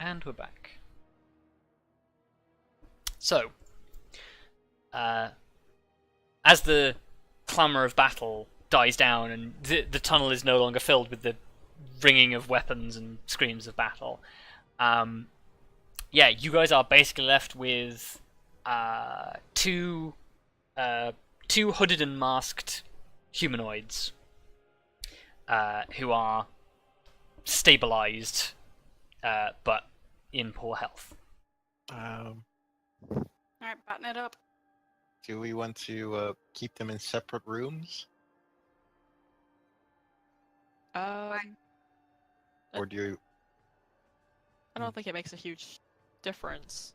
And we're back. So, as the clamour of battle dies down and the tunnel is no longer filled with the ringing of weapons and screams of battle, you guys are basically left with two hooded and masked humanoids who are stabilized but in poor health. Alright, button it up. Do we want to keep them in separate rooms? I Or do you... don't think it makes a huge difference.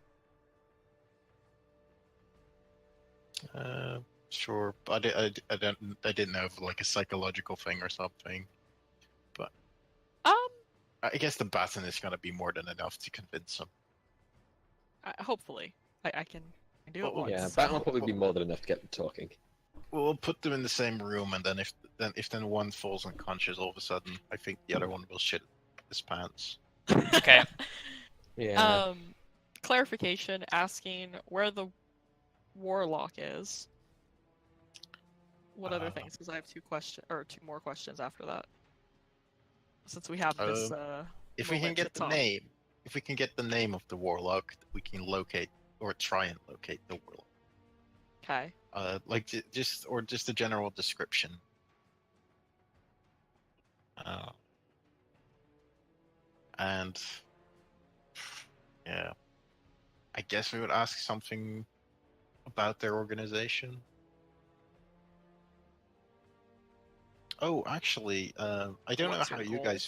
Sure. But I didn't know if like a psychological thing or something. But I guess the baton is gonna be more than enough to convince them. Hopefully, I can do it Well, once. Yeah, that will probably be more than enough to get them talking. We'll put them in the same room, and then if one falls unconscious, all of a sudden, I think the other one will shit his pants. Okay. Yeah. Clarification: asking where the warlock is. What other things? Because I have two more questions after that. Since we have this. If we can moment to get the talk. name, if we can get the name of the warlock, we can locate or try and locate the warlock. Okay. Like just a general description. And yeah, I guess we would ask something about their organization. Oh, actually, I don't know What's how your you goal? guys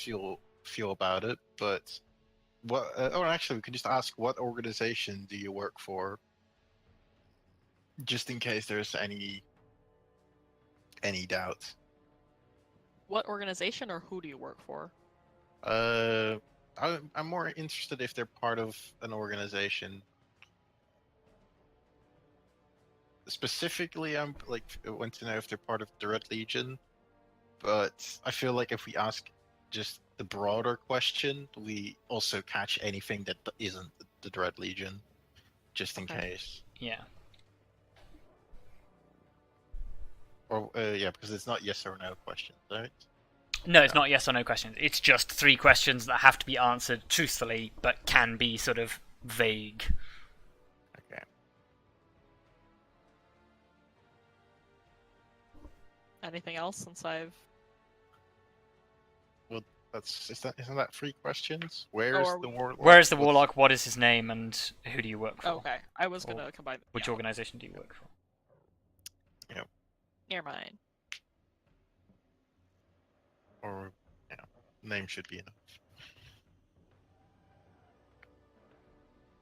feel about it, but what? Actually, we could just ask, what organization do you work for? Just in case there's any doubt. What organization or who do you work for? I'm more interested if they're part of an organization. Specifically, I want to know if they're part of the Red Legion. But I feel like if we ask just the broader question, we also catch anything that isn't the Red Legion, just in case. Yeah. Or because it's not yes or no questions, right? No, it's not yes or no questions. It's just 3 questions that have to be answered truthfully, but can be sort of vague. Okay. Anything else since I've... Well, isn't that 3 questions? Where's the warlock? Where is the warlock? What is his name? And who do you work for? Okay, I was gonna combine... Which organization do you work for? Yep. Never mind. Or name should be enough.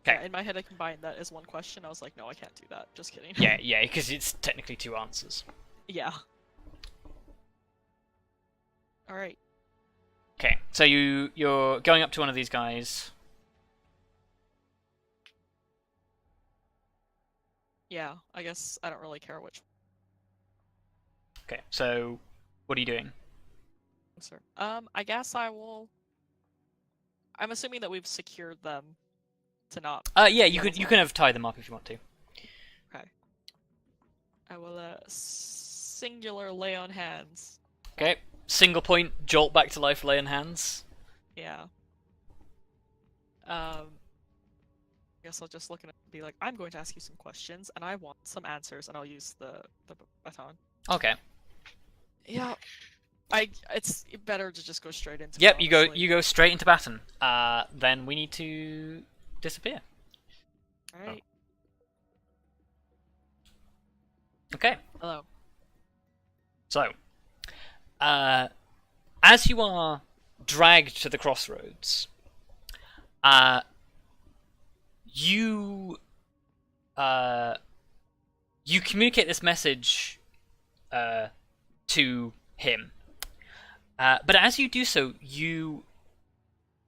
Okay. Yeah, in my head I combined that as one question. I was like, no, I can't do that. Just kidding. Yeah, because it's technically 2 answers. Yeah. Alright. Okay, so you're going up to one of these guys. Yeah, I guess I don't really care which. Okay, so what are you doing? Sir. I guess I will... I'm assuming that we've secured them to not... Yeah, you can have tie them up if you want to. Okay. I will, singular lay on hands. Okay, single point, jolt back to life, lay in hands. Yeah. I guess I'll just look at it and be like, I'm going to ask you some questions, and I want some answers, and I'll use the baton. Okay. Yeah. It's better to just go straight into Yep, it, you honestly. go straight into baton. Then we need to disappear. Alright. Okay. Hello. So, as you are dragged to the crossroads, you communicate this message to him. But as you do so, you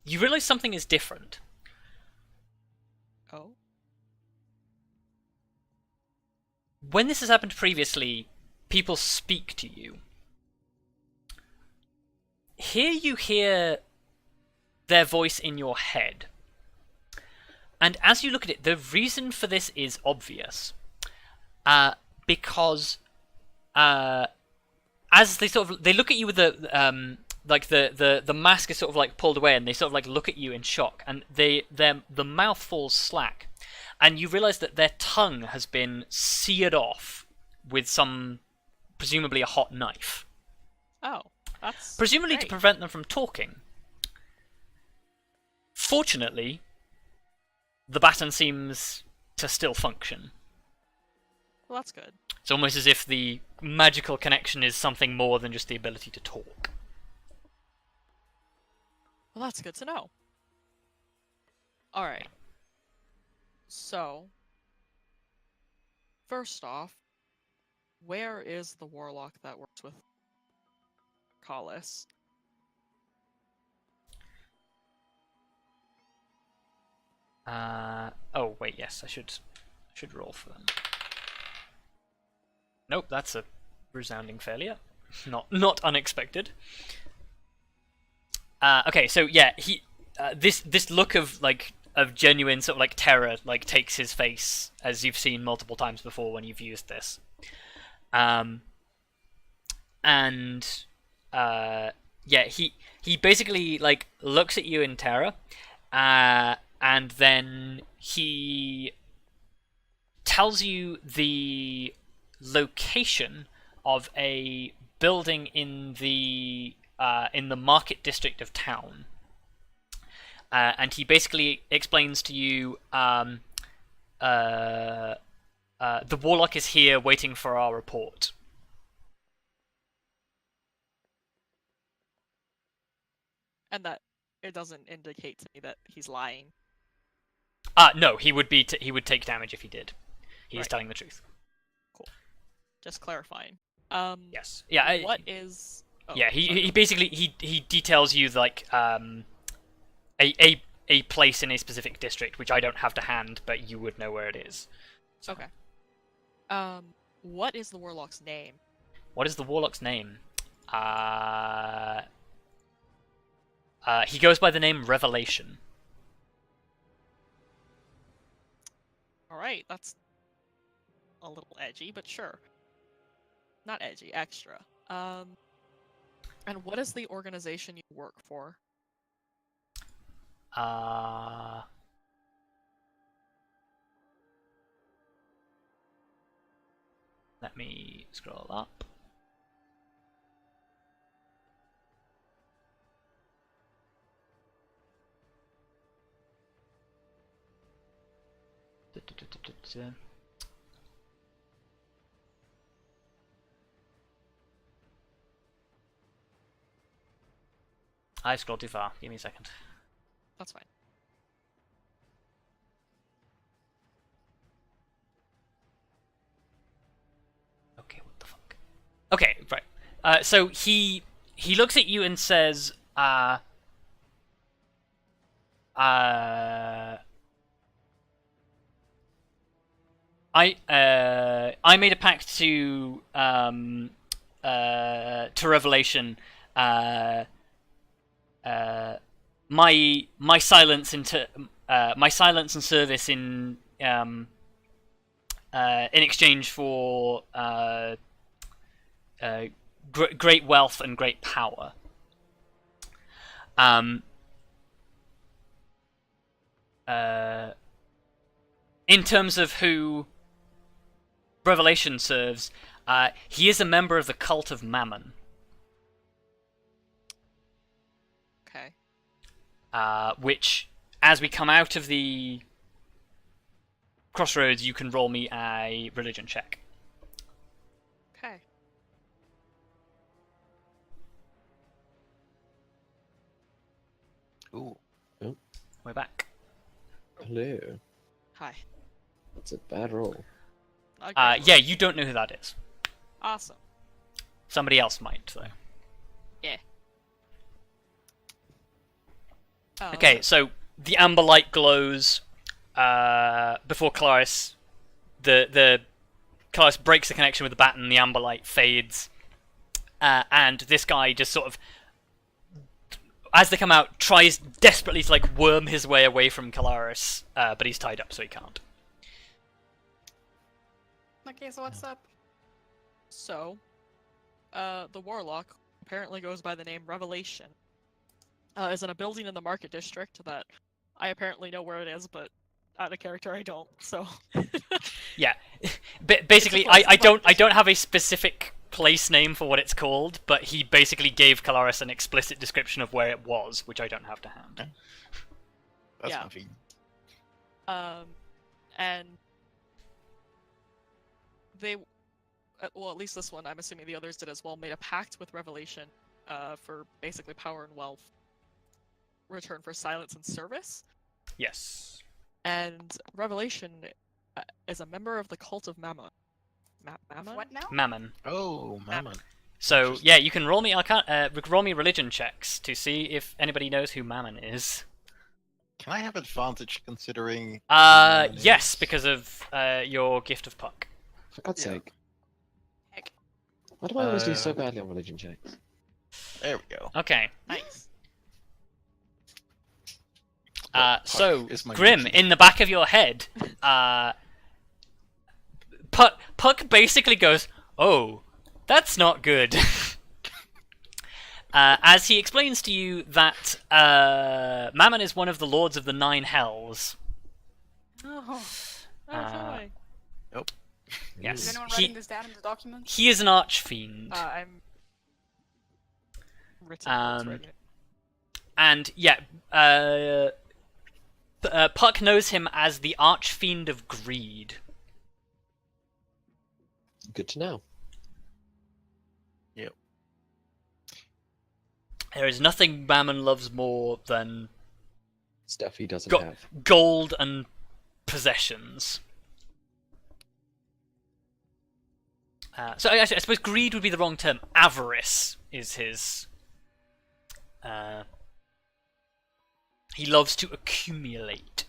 realize something is different. Oh? When this has happened previously, people speak to you. Here you hear their voice in your head. And as you look at it, the reason for this is obvious. Because as they they look at you with the mask is sort of like pulled away, and they sort of like look at you in shock, and the mouth falls slack, and you realise that their tongue has been seared off with some, presumably a hot knife. Oh, that's presumably great. to prevent them from talking. Fortunately, the baton seems to still function. Well, that's good. It's almost as if the magical connection is something more than just the ability to talk. Well, that's good to know. Alright. So, first off, where is the warlock that works with Callis? Oh wait, yes, I should roll for them. Nope, that's a resounding failure. Not unexpected. Okay, so yeah, he this look of genuine sort of like terror takes his face, as you've seen multiple times before when you've used this. Yeah, he basically looks at you in terror, and then he tells you the location of a building in the market district of town, and he basically explains to you the warlock is here waiting for our report. And that it doesn't indicate to me that he's lying. No, he would take damage if he did. He is Right. telling the truth. Cool. Just clarifying. Yes. Yeah. What is? Oh, Yeah. sorry. He basically he details you a place in a specific district, which I don't have to hand, but you would know where it is. So. Okay. What is the warlock's name? What is the warlock's name? He goes by the name Revelation. Alright, that's a little edgy, but sure. Not edgy, extra. And what is the organization you work for? Let me scroll up. I scrolled too far. Give me a second. That's fine. Okay, what the fuck? Okay, right. So he looks at you and says, I made a pact to Revelation. My silence and service in exchange for great wealth and great power. In terms of who Revelation serves, he is a member of the cult of Mammon. Okay. Which, as we come out of the crossroads, you can roll me a religion check. Okay. Ooh. We're back. Hello. Hi. That's a bad roll. Okay. Yeah, you don't know who that is. Awesome. Somebody else might, though. Yeah. Oh, Okay, so the amber light glows before Kelariis. The Kelariis breaks the connection with the baton. The amber light fades, and this guy just sort of as they come out, tries desperately to like worm his way away from Kelariis, but he's tied up, so he can't. Okay, so what's up? So, the warlock apparently goes by the name Revelation. Is in a building in the market district that I apparently know where it is, but out of character I don't. So, Yeah, basically, place, I don't have a specific place name for what it's called, but he basically gave Kelariis an explicit description of where it was, which I don't have to hand. That's Yeah. nothing. And they, well, at least this one, I'm assuming the others did as well, made a pact with Revelation, for basically power and wealth, return for silence and service. Yes. And Revelation is a member of the cult of Mammon. Mammon? What now? Mammon. Oh, Mammon. So Interesting. yeah, you can roll me roll me religion checks to see if anybody knows who Mammon is. Can I have advantage considering? Mammon Yes, is- because of your gift of puck. For God's Yeah. sake. Heck. Why do I always do so badly on religion checks? There we go. Okay. Nice. Well, So Puck is my Grim, monkey. in the back of your head, Puck basically goes, "Oh, that's not good." As he explains to you that Mammon is one of the lords of the Nine Hells. Oh. Okay. Yes, Is anyone he writing this down in the document? he is an archfiend. I'm written right. And yeah, Puck knows him as the Archfiend of Greed. Good to know. Yep. There is nothing Mammon loves more than Stuff he doesn't Go- have. gold and possessions. So I suppose greed would be the wrong term. Avarice is his. He loves to accumulate.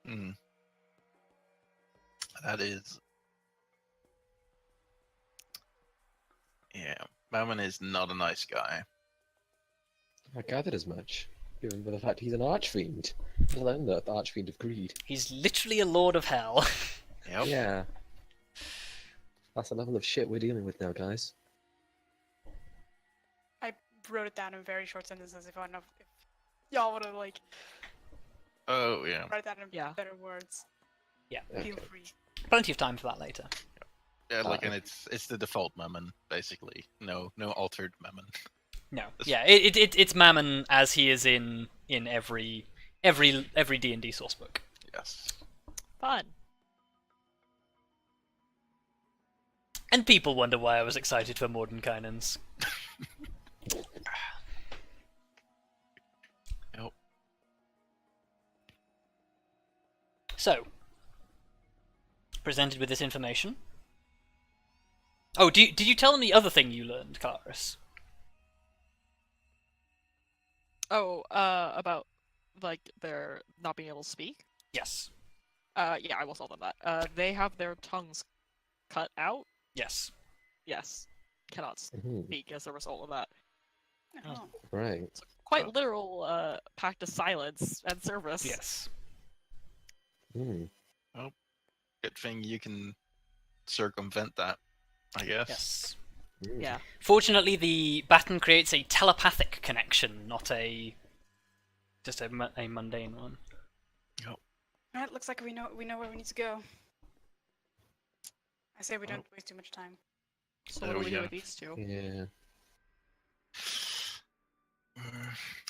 Hmm. That is. Yeah, Mammon is not a nice guy. I gathered as much. Given the fact he's an archfiend. Let alone the archfiend of greed. He's literally a lord of hell. Yep. Yeah. That's the level of shit we're dealing with now, guys. I wrote it down in very short sentences. If y'all would have like Oh yeah. write that in Yeah. better words, Yeah, feel Okay. free. plenty of time for that later. Yeah, like, and okay. it's the default Mammon basically. No altered Mammon. No, yeah, it's Mammon as he is in every D&D source book. Yes. Fun. And people wonder why I was excited for Mordenkainen's. Yep. So, presented with this information. Oh, did you tell them the other thing you learned, Kelariis? Oh, about like their not being able to speak. Yes. Yeah, I will tell them that. They have their tongues cut out. Yes. Yes, cannot Mhm. speak as a result of that. Oh. Right. Quite literal pact of silence and service. Yes. Hmm. Good thing you can circumvent that, I guess. Yes. Mm. Yeah. Fortunately, the baton creates a telepathic connection, not just a mundane one. Alright, looks like we know where we need to go. I say we don't waste too much time. So There what do we we do go. with these two? Yeah.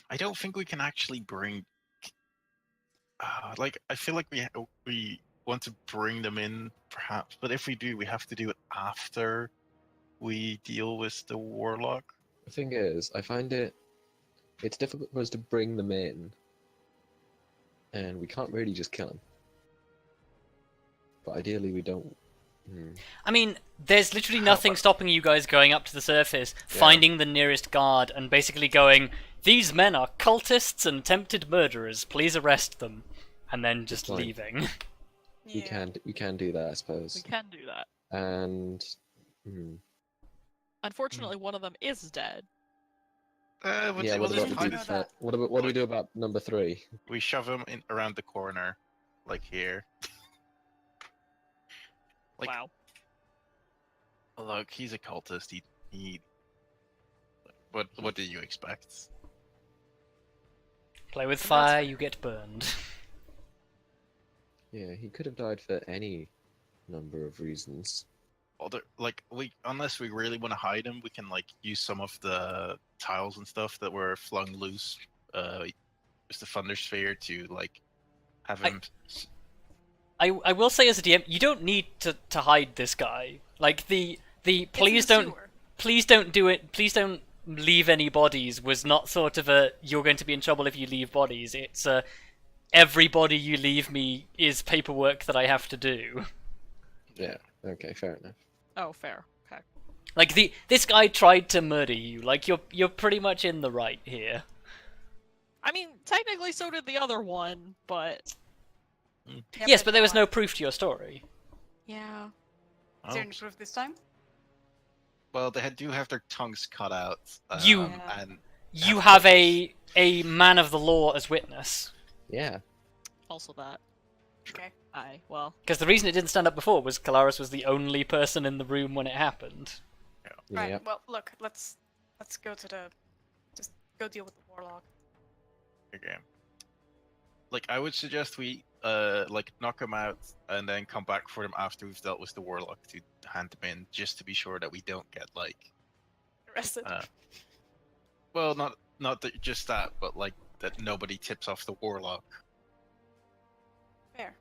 I don't think we can actually bring. Like, I feel like we want to bring them in, perhaps, but if we do, we have to do it after we deal with the warlock. The thing is, I find it's difficult for us to bring them in, and we can't really just kill them. But ideally, we don't. I mean, there's literally nothing stopping you guys going up to the surface, finding the nearest guard, and basically going, "These men are cultists and attempted murderers. Please arrest them," and then just Fine. leaving. You Yeah. can do that, I We suppose. can do that. And Unfortunately, one of them is dead. Yeah, We'll what just about hide the it. that? What do we do about number 3? we shove him in around the corner, like here. Like- Wow. Look, he's a cultist. He. What did you expect? Play with that's fire, fair. you get burned. Yeah, he could have died for any number of reasons. Unless we really want to hide him, we can like use some of the tiles and stuff that were flung loose. Just the thunder sphere to like have him. I will say as a DM, you don't need to hide this guy. Like the please It's in the don't sewer. please don't do it. Please don't leave any bodies. Was not sort of a you're going to be in trouble if you leave bodies. It's everybody you leave me is paperwork that I have to do. Yeah. Okay. Fair enough. Oh, fair. Okay. Like this guy tried to murder you. Like you're pretty much in the right here. I mean, technically, so did the other one, but Yeah, Yes, but there was no. no proof to your story. yeah. Is there any proof this time? Well, they do have their tongues cut out. You- Yeah. And You have a man of the law as witness. Yeah. Also that. Okay. Well, Because the reason it didn't stand up before was Kelariis was the only person in the room when it happened. Right. Yeah. Well, look. Let's go to the. Just go deal with the warlock. okay. Like I would suggest we like knock him out and then come back for him after we've dealt with the warlock to hand him in, just to be sure that we don't get like Arrested. well, not that just that, but like that nobody tips off the warlock. Fair.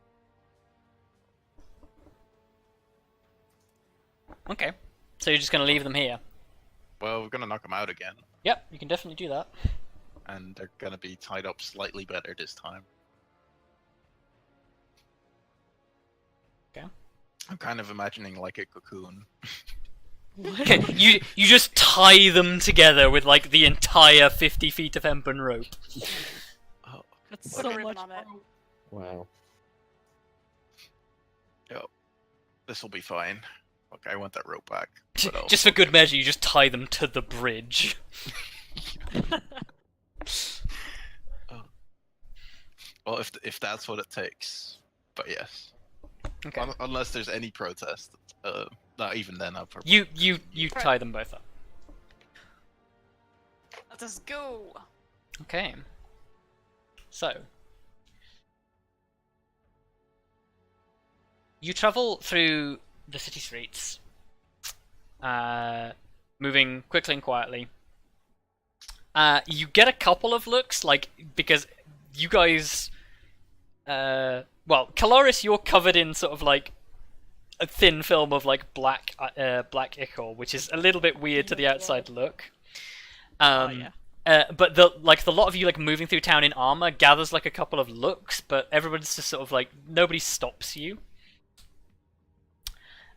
Okay. So you're just going to leave them here? Well, we're gonna knock him out again, Yep, you can definitely do that. and they're gonna be tied up slightly better this time. Okay. I'm kind of imagining like a cocoon. Okay, you just tie them together with like the entire 50 feet of hempen rope. Oh, that's Put so a ribbon much on it. rope. Wow. this will be fine. Look, I want that rope back. But I'll- Just for good measure, you just tie them to the bridge. Well, if that's what it takes, but yes. Okay. Unless there's any protest, not even then. I'll probably... You tie them both up. Let us go. Okay. So. You travel through the city streets, moving quickly and quietly. You get a couple of looks, like, because you guys... well, Kelariis, you're covered in sort of like a thin film of like black ichor, which is a little bit weird to the outside look. Yeah. But the lot of you like moving through town in armor gathers like a couple of looks, but everyone's just sort of like nobody stops you.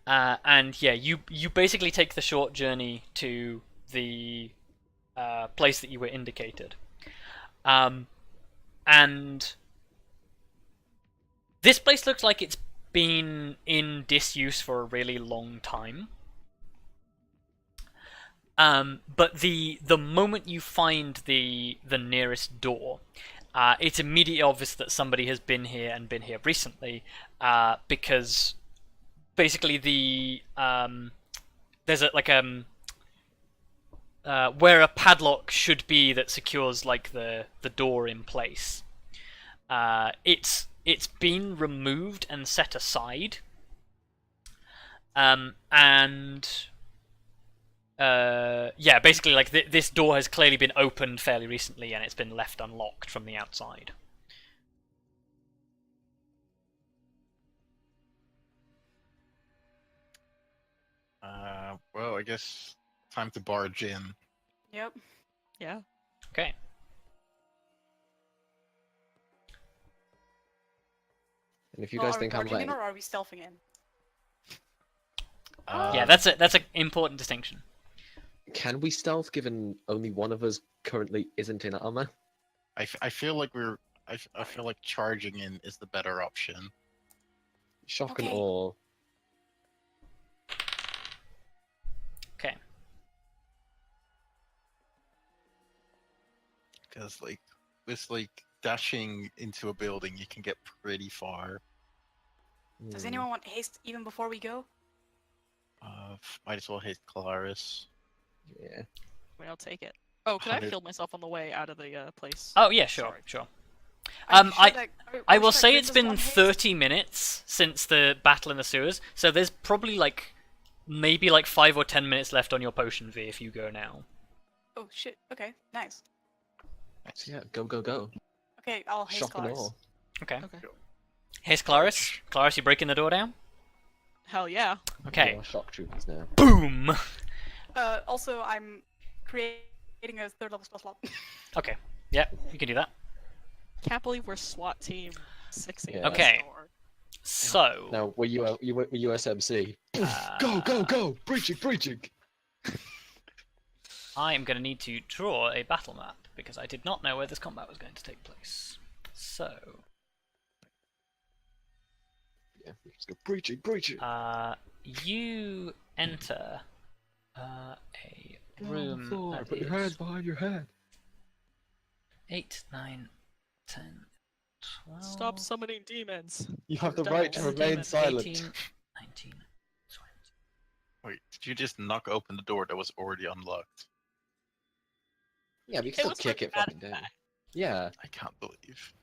And yeah, you basically take the short journey to the place that you were indicated. And this place looks like it's been in disuse for a really long time. But the moment you find the nearest door, it's immediately obvious that somebody has been here and been here recently, because basically there's where a padlock should be that secures like the door in place. It's been removed and set aside. Yeah, basically, like this door has clearly been opened fairly recently, and it's been left unlocked from the outside. Well, I guess time to barge in. Yep. Yeah. Okay. And if you Well, guys are we think I'm barging in letting, or are we stealthing in? Yeah, that's an important distinction. can we stealth given only one of us currently isn't in armor? I feel like I feel like charging in is the better option. Shock and Okay. awe. Okay. Because with dashing into a building, you can get pretty far. Does Hmm. anyone want haste even before we go? Might as well hit Kelariis. Yeah. I mean, I'll take it. Oh, could I 100 heal myself on the way out of the place? Oh yeah, sure, Sorry. sure. Are you I- sure that- are I you will sure say Grim it's doesn't been want haste? 30 minutes since the battle in the sewers, so there's probably like maybe like 5 or 10 minutes left on your potion V if you go now. Oh shit. Okay. Nice. So yeah, go, go, go. Okay, I'll haste Shock and Kelariis. awe. Okay. Okay. Here's Kelariis. Kelariis, you breaking the door down? Hell yeah. Okay. We are shock troopers now. Boom! Also, I'm creating a 3rd level spell slot. Okay. Yeah, you can do that. Can't believe we're SWAT team 6 Yeah. Okay. So, Now, were you USMC? Uh, Go! Breaching! I am going to need to draw a battle map because I did not know where this combat was going to take place. So, Yeah, we just go breaching! you enter a room that Put your is hands behind your head. 8, 9, 10, 12, Stop summoning demons. You have the Don't right to summon remain demons. silent. 18, 19, 20. Wait, did you just knock open the door that was already unlocked? Yeah, we It can still was kick like it fucking down. Yeah, I can't believe.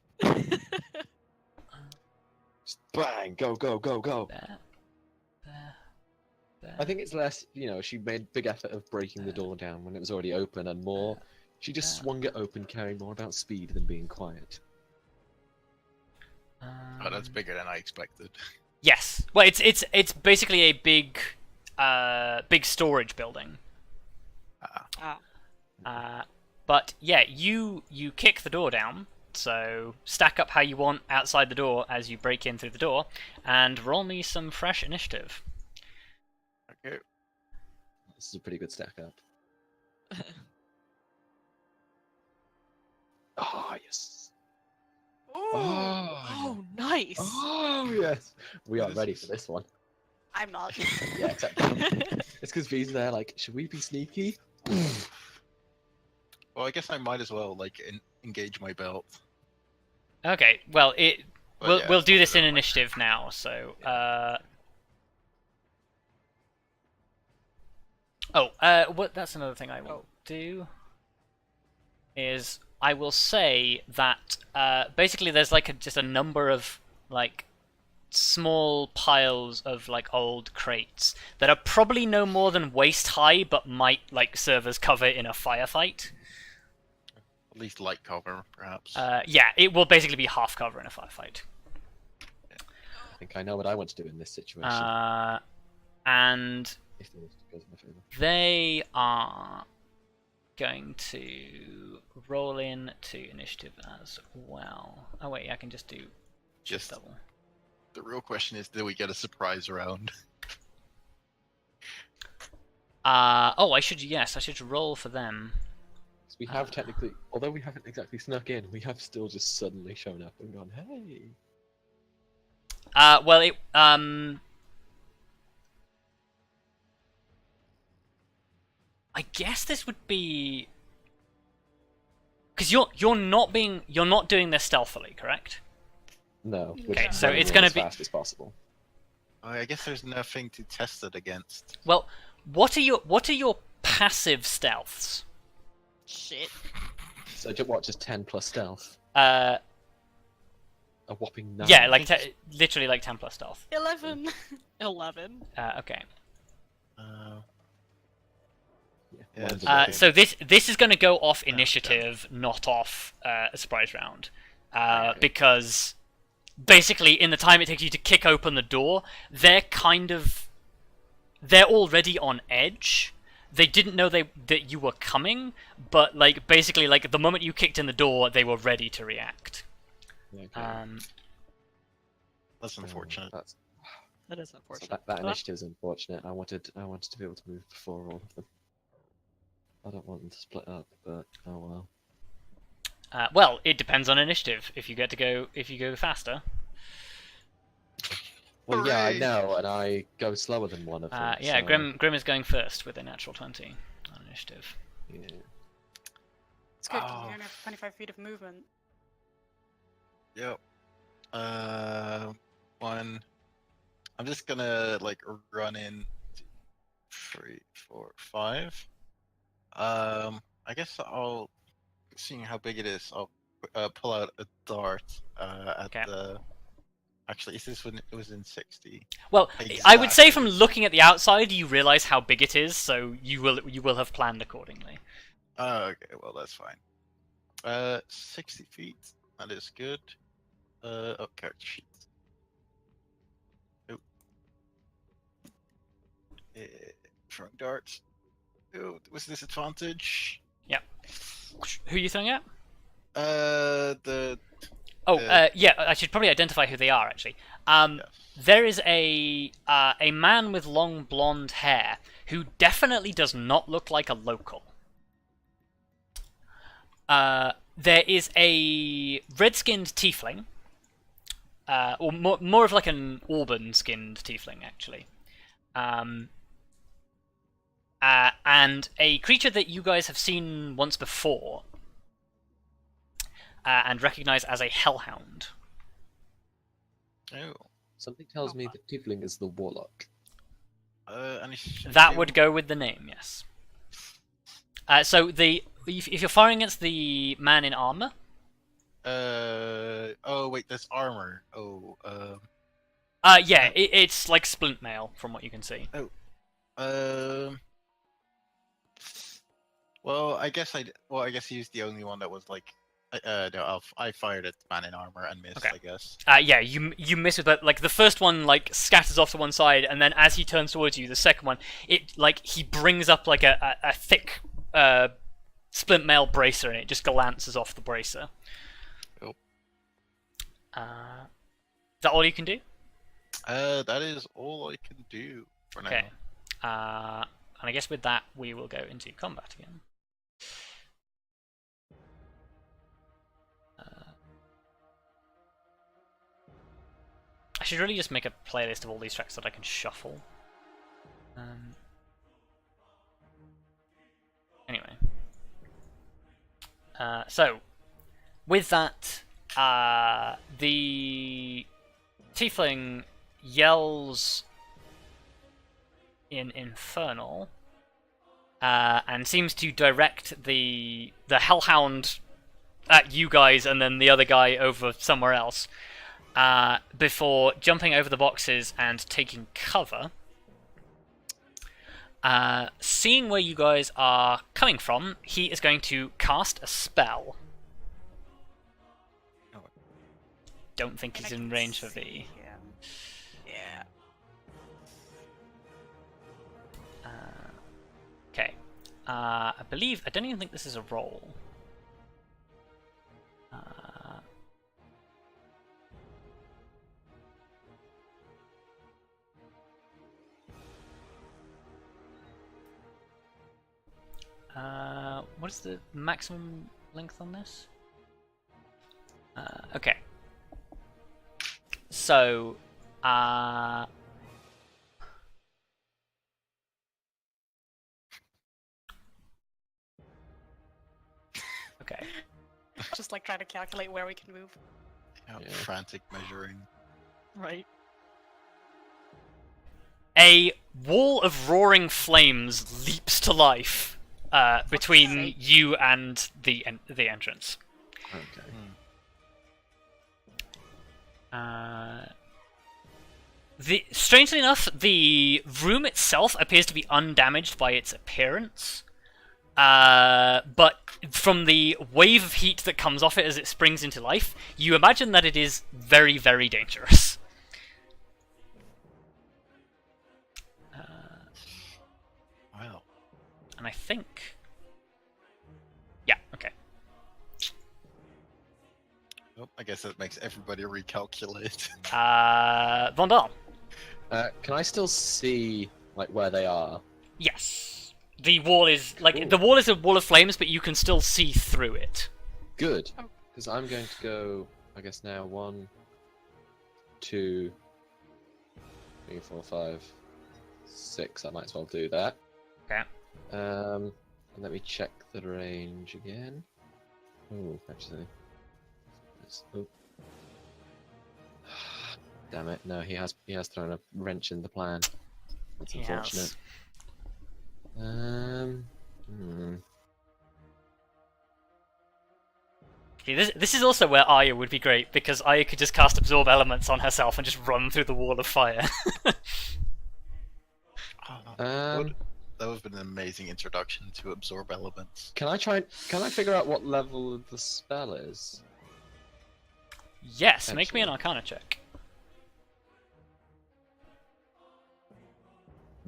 just bang, go! There. There. I think it's less, she made big effort of breaking the door down when it was already open, and more, she just swung it open, caring more about speed than being quiet. Oh, that's bigger than I expected. Yes. Well, it's basically a big storage building. But yeah, you kick the door down. So stack up how you want outside the door as you break in through the door, and roll me some fresh initiative. Okay. This is a pretty good stack up. Ah, yes. Ooh, Oh, nice. Oh, yes. We are This ready is- for this one. I'm not. Yeah, exactly. It's because V's there, like, should we be sneaky? Well, I guess I might as well engage my belt. Okay. Well, But yeah, we'll do fuck this it in up. initiative now. So that's another thing I will do. Is I will say that basically there's just a number of small piles of old crates that are probably no more than waist high, but might serve as cover in a firefight. At least light cover, perhaps. Yeah, it will basically be half cover in a firefight. I think I know what I want to do in this situation. And If the list goes in my favor. they are going to roll in to initiative as well. Oh wait, I can just do Just double. the real question is, do we get a surprise round? I should roll for them. So we have technically, although we haven't exactly snuck in, we have still just suddenly shown up and gone, hey. Well, I guess this would be because you're not doing this stealthily, correct? No. we're Okay, just so running it's in gonna as be- fast as possible. I guess there's nothing to test it against. Well, what are your passive stealths? Shit. So just 10 plus stealth. Uh, A whopping 9. yeah, literally 10 plus stealth. 11. 11. Okay. Yeah, Yeah, mine's a So whopping- this is going to go off okay. initiative, not off a surprise round, Okay. because basically in the time it takes you to kick open the door, they're already on edge. They didn't know that you were coming, but basically the moment you kicked in the door, they were ready to react. Yeah, okay. That's unfortunate. That's, That is so unfortunate. that initiative is unfortunate. I wanted to be able to move before all of them. I don't want them to split up, but oh well. Well, it depends on initiative. If you go faster. Well, yeah, I Hooray! know, and I go slower than one of them. Yeah, so, Grim is going first with a natural 20 on initiative. Yeah. It's good 'cause Oh. you only have 25 feet of movement. Yep. One. I'm just gonna like run in 3, 4, 5. I guess I'll, seeing how big it is, I'll pull out a dart at Okay. the. Actually, is this when it was in 60? Well, I would say from Exactly. looking at the outside, you realize how big it is, so you will have planned accordingly. Okay, well that's fine. 60 feet. That is good. Oh, character sheet. Oh. Throwing darts. Oh, was this advantage? Who are you throwing at? The Oh, yeah. I should probably identify who they are. Actually, yes. there is a man with long blonde hair who definitely does not look like a local. There is a red-skinned tiefling, or more of like an auburn-skinned tiefling, actually. And a creature that you guys have seen once before, and recognize as a hellhound. Oh. Something tells me that Tiefling is the warlock. And That would go with the name, yes. So if you're firing against the man in armor, Oh wait, that's armor. Oh. yeah, it's like splint mail from what you can see. Well, I guess he's the only one that was like. No, I fired at man in armor and missed. Okay. I guess. Yeah, you miss it, but like the first one like scatters off to one side, and then as he turns towards you, the second one, it like he brings up like a thick splint mail bracer, and it just glances off the bracer. Oh. Is that all you can do? That is all I can do for Okay. now. And I guess with that we will go into combat again. I should really just make a playlist of all these tracks that I can shuffle. Anyway. So, with that, the tiefling yells in Infernal, and seems to direct the hellhound at you guys and then the other guy over somewhere else. Before jumping over the boxes and taking cover. Seeing where you guys are coming from, he is going to cast a spell. Oh. Don't think he's in range for V. Yeah. Okay. I don't even think this is a roll. What is the maximum length on this? Okay. So, okay. Just like trying to calculate where we can move. Yeah, Yeah. frantic measuring. Right. A wall of roaring flames leaps to life between you and the entrance. Okay. Strangely enough, the room itself appears to be undamaged by its appearance. But from the wave of heat that comes off it as it springs into life, you imagine that it is very, very dangerous. Wow. And I think... Yeah, okay. Well, I guess that makes everybody recalculate. Vondal. Can I still see like where they are? Yes. The wall is Cool. the wall is a wall of flames, but you can still see through it. Good. Oh. Because I'm going to go, I guess now 1, 2, 3, 4, 5, 6. I might as well do that. Okay. And let me check the range again. Oh, actually. Oh. Damn it! No, he has thrown a wrench in the plan. That's He unfortunate. has. Hmm. See, this is also where Arya would be great, because Arya could just cast Absorb Elements on herself and just run through the wall of fire. That would have been an amazing introduction to absorb elements. Can I figure out what level the spell is? Yes, make me an Actually. Arcana check.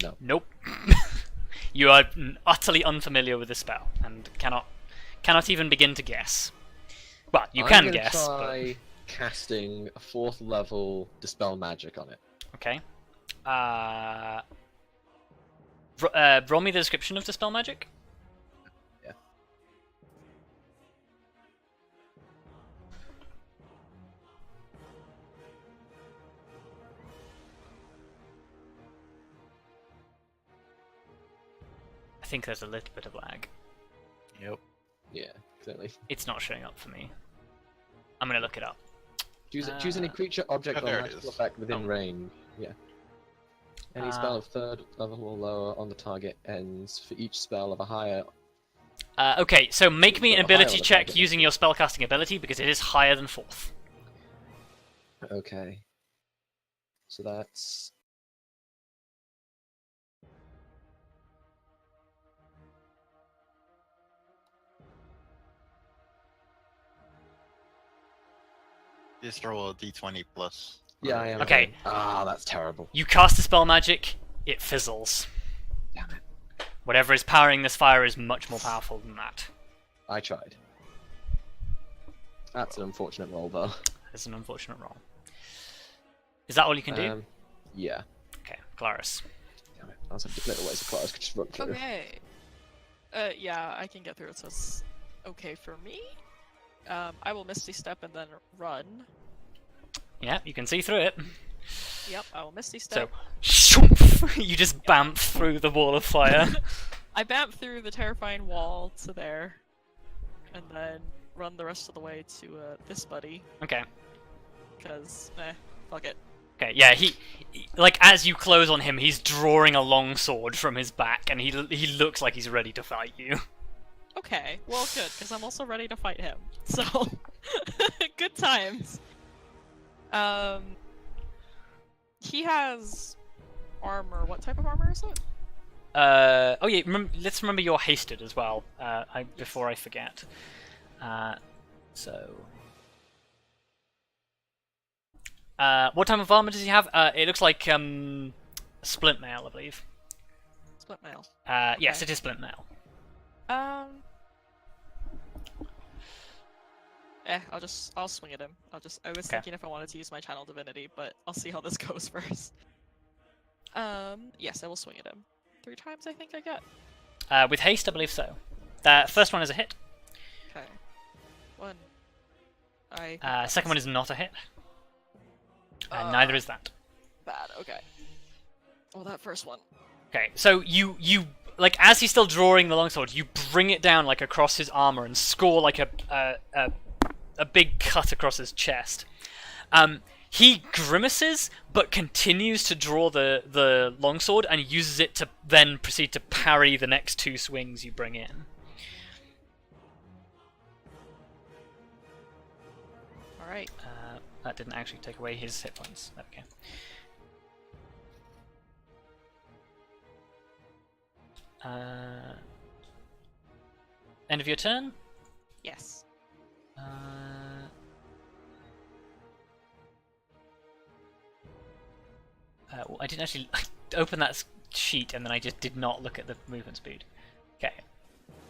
No. Nope. You are utterly unfamiliar with the spell and cannot even begin to guess. Well, you I'm can gonna guess. Try casting a 4th level dispel magic on it. Okay. Roll me the description of Dispel Magic. Yeah. I think there's a little bit of lag. Yep. Yeah, clearly. It's not showing up for me. I'm gonna look it up. Choose any creature, object, oh, or there it magical is. effect within Oh. range. Yeah. Any spell of 3rd level or lower on the target ends for each spell of a higher. Okay, so make me an Got a higher ability on the check target. using your spellcasting ability, because it is higher than 4th. Okay. So that's. Just roll a d20 plus. Yeah, I am. Okay. Ah, that's terrible. You cast a spell magic, it fizzles. Damn it. Whatever is powering this fire is much more powerful than that. I tried. That's an unfortunate roll, though. It's an unfortunate roll. Is that all you can do? Yeah. Okay, Kelariis. Damn it. I was a little ways of Claws could just run through. Okay. Yeah, I can get through it, so it's okay for me. I will Misty Step and then run. Yeah, you can see through it. Yep, I will Misty So, Step. you just bamf through the wall of fire. I bamp through the terrifying wall to there, and then run the rest of the way to this buddy, Okay. because, fuck it. Okay, yeah, he like, as you close on him, he's drawing a long sword from his back, and he looks like he's ready to fight you. Okay, well good, because I'm also ready to fight him. So, good times. He has armor. What type of armor is it? Oh yeah, let's remember you're hasted as well, before I forget. So... what type of armor does he have? It looks like, splint mail, I believe. Split mail. Yes, Okay. it is splint mail. I'll swing at him. I was Okay. thinking if I wanted to use my channel divinity, but I'll see how this goes first. Yes, I will swing at him. 3 times I think I get. With haste, I believe so. First one is a hit. Okay. 1. Second one is not a hit. Neither is that. Bad, okay. Well, that first one. Okay, so you like, as he's still drawing the longsword, you bring it down like across his armor and score like a big cut across his chest. He grimaces, but continues to draw the longsword and uses it to then proceed to parry the next 2 swings you bring in. Alright. That didn't actually take away his hit points. There we go. End of your turn? Yes. Well, I didn't actually open that sheet, and then I just did not look at the movement speed. Okay.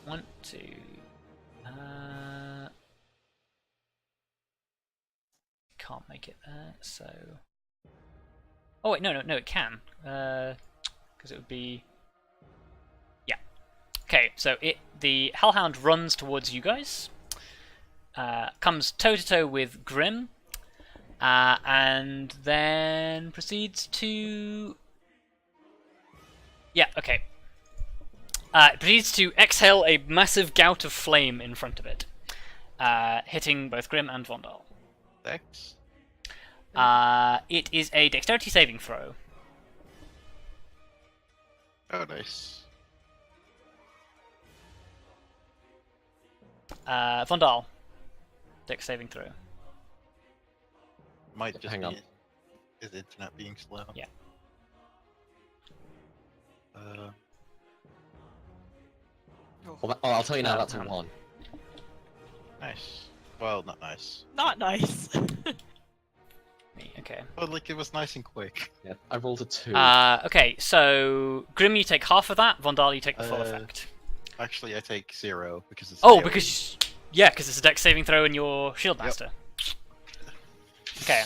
1, 2... Can't make it there, so... Oh wait, no, it can. Because it would be... Yeah. Okay, so the Hellhound runs towards you guys. Comes toe-to-toe with Grim. And then proceeds to... Yeah, okay. It proceeds to exhale a massive gout of flame in front of it. hitting both Grim and Vondal. Dex. It is a dexterity saving throw. Oh, nice. Vondal. Dex saving throw. Might just Hang be on. his internet being slow. Yeah. Well, I'll tell you now, that's a hang on. 1. Nice. Well, not nice. Not nice. Okay. But like it was nice and quick. Yeah, I rolled a 2. Okay, so Grim, you take half of that. Vondal, you take the full effect. Actually, I take 0 because it's. Oh, AoE. because it's a dex saving throw and you're shield master. Okay.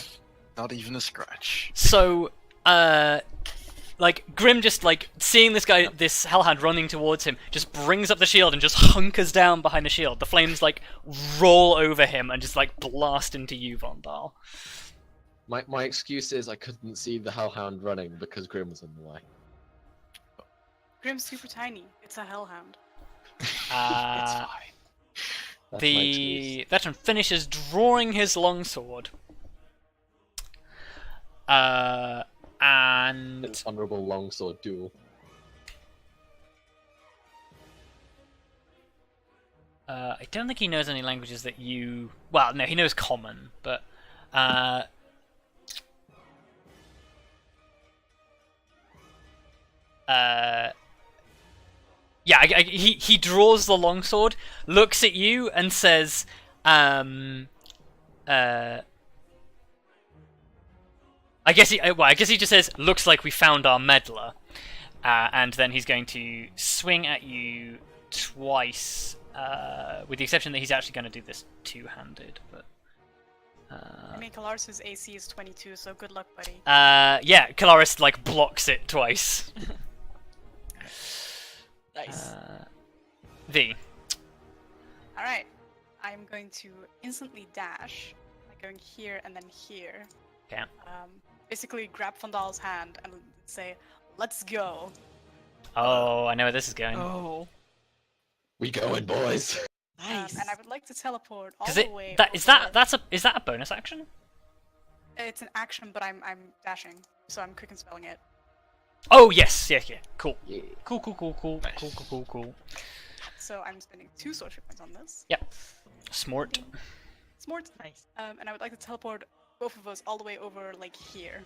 Not even a scratch. So, like Grim just like seeing this guy, this hellhound running towards him, just brings up the shield and just hunkers down behind the shield. The flames like roll over him and just like blast into you, Vondal. My excuse is I couldn't see the Hellhound running because Grim was in the way. Grim's super tiny. It's a hellhound. It's Uh, fine. That's my the excuse. veteran finishes drawing his longsword. And It's honourable longsword duel. I don't think he knows any languages that you. Well, no, he knows Common, but yeah, he draws the longsword, looks at you, and says, I guess he just says, "Looks like we found our meddler," and then he's going to swing at you twice, with the exception that he's actually going to do this two-handed. But I mean, Kelariis' AC is 22, so good luck, buddy. yeah, Kelariis like blocks it twice. Nice. V. Alright. I'm going to instantly dash by going here and then here. Okay. Basically grab Vondal's hand and say, "Let's go." Oh, I know where this is going. Oh, We going, boys! nice. And I would like to teleport all Does the it? way Is over- that a bonus action? It's an action, but I'm dashing, so I'm quick and spelling it. Oh yes, yeah, cool. Yeah. Cool. Nice. Cool. So I'm spending 2 social points on this. Yep. Smart. Smart. Nice. And I would like to teleport both of us all the way over, like, here.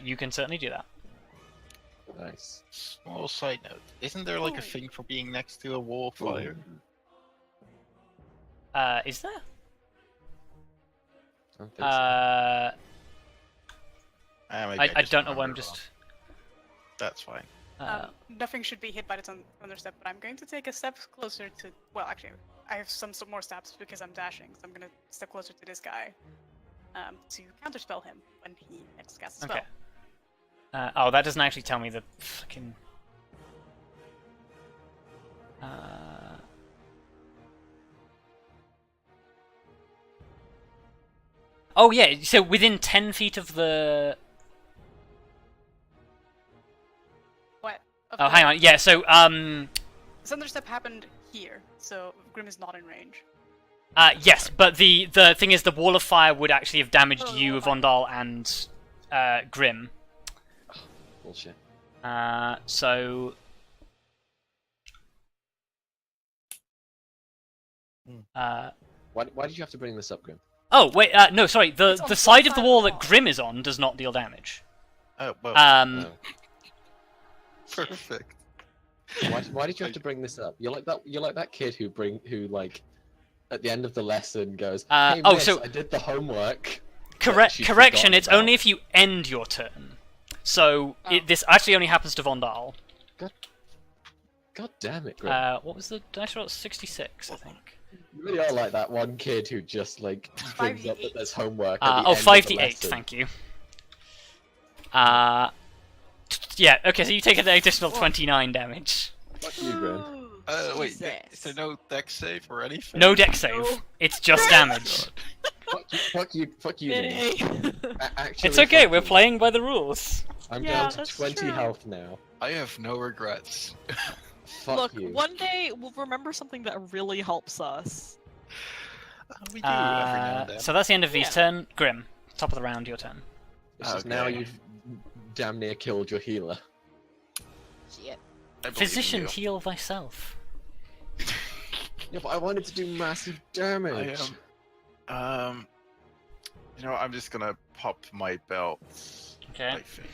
You can certainly do that. Nice. Small side note: isn't there like a thing for being next to a wall of fire? Is there? I don't think so. Maybe I just don't know why I'm remember just. wrong. That's fine. Nothing should be hit by the thunder step, but I'm going to take a step closer to. Well, actually, I have some more steps because I'm dashing, so I'm going to step closer to this guy to counterspell him when he next casts a spell. Okay. Oh, that doesn't actually tell me the fucking. Oh yeah, so within 10 feet of the. What? Of Oh, the- hang on. Yeah, so The thunder step happened here, so Grim is not in range. yes, but the thing is, the wall of fire would actually have damaged Oh, you, wall of fire. Vondal, and Grim. Bullshit. So. Why did you have to bring this up, Grim? Oh wait, no, sorry. It's on The the side of the side of wall the that wall. Grim is on does not deal damage. Oh well, No. perfect. Why did you have to bring this up? You're like that kid who like at the end of the lesson goes, "Hey, oh, miss, so- I did the homework." Correction. forgotten It's about. only if you end your turn. So this actually only happens to Vondal. God damn it, Grim. What was the dice roll? 66, I think. You really are like that one kid who just like brings up that 5d8. there's homework. At the Oh, end of the 5d8. lesson. Thank you. Yeah. Okay, so you take an additional 29 damage. Fuck you, Grim. Wait, is Jesus. there no deck save or anything? No deck save. No. It's just damage. Fuck you, Nick. Yay. Actually, It's okay. fuck We're you. playing by the rules. I'm Yeah, down to that's 20 true. health now. I have no regrets. Fuck Look, you. one day we'll remember something that really helps us. We do every now and then. So that's the end of V's Yeah. turn. Grim, top of the round, your turn. It's just now Okay. you've damn near killed your healer. Shit. I believe in Physician, you. heal thyself. Yeah, but I wanted to do massive damage. You know, I'm just gonna pop my belt. Okay. I think.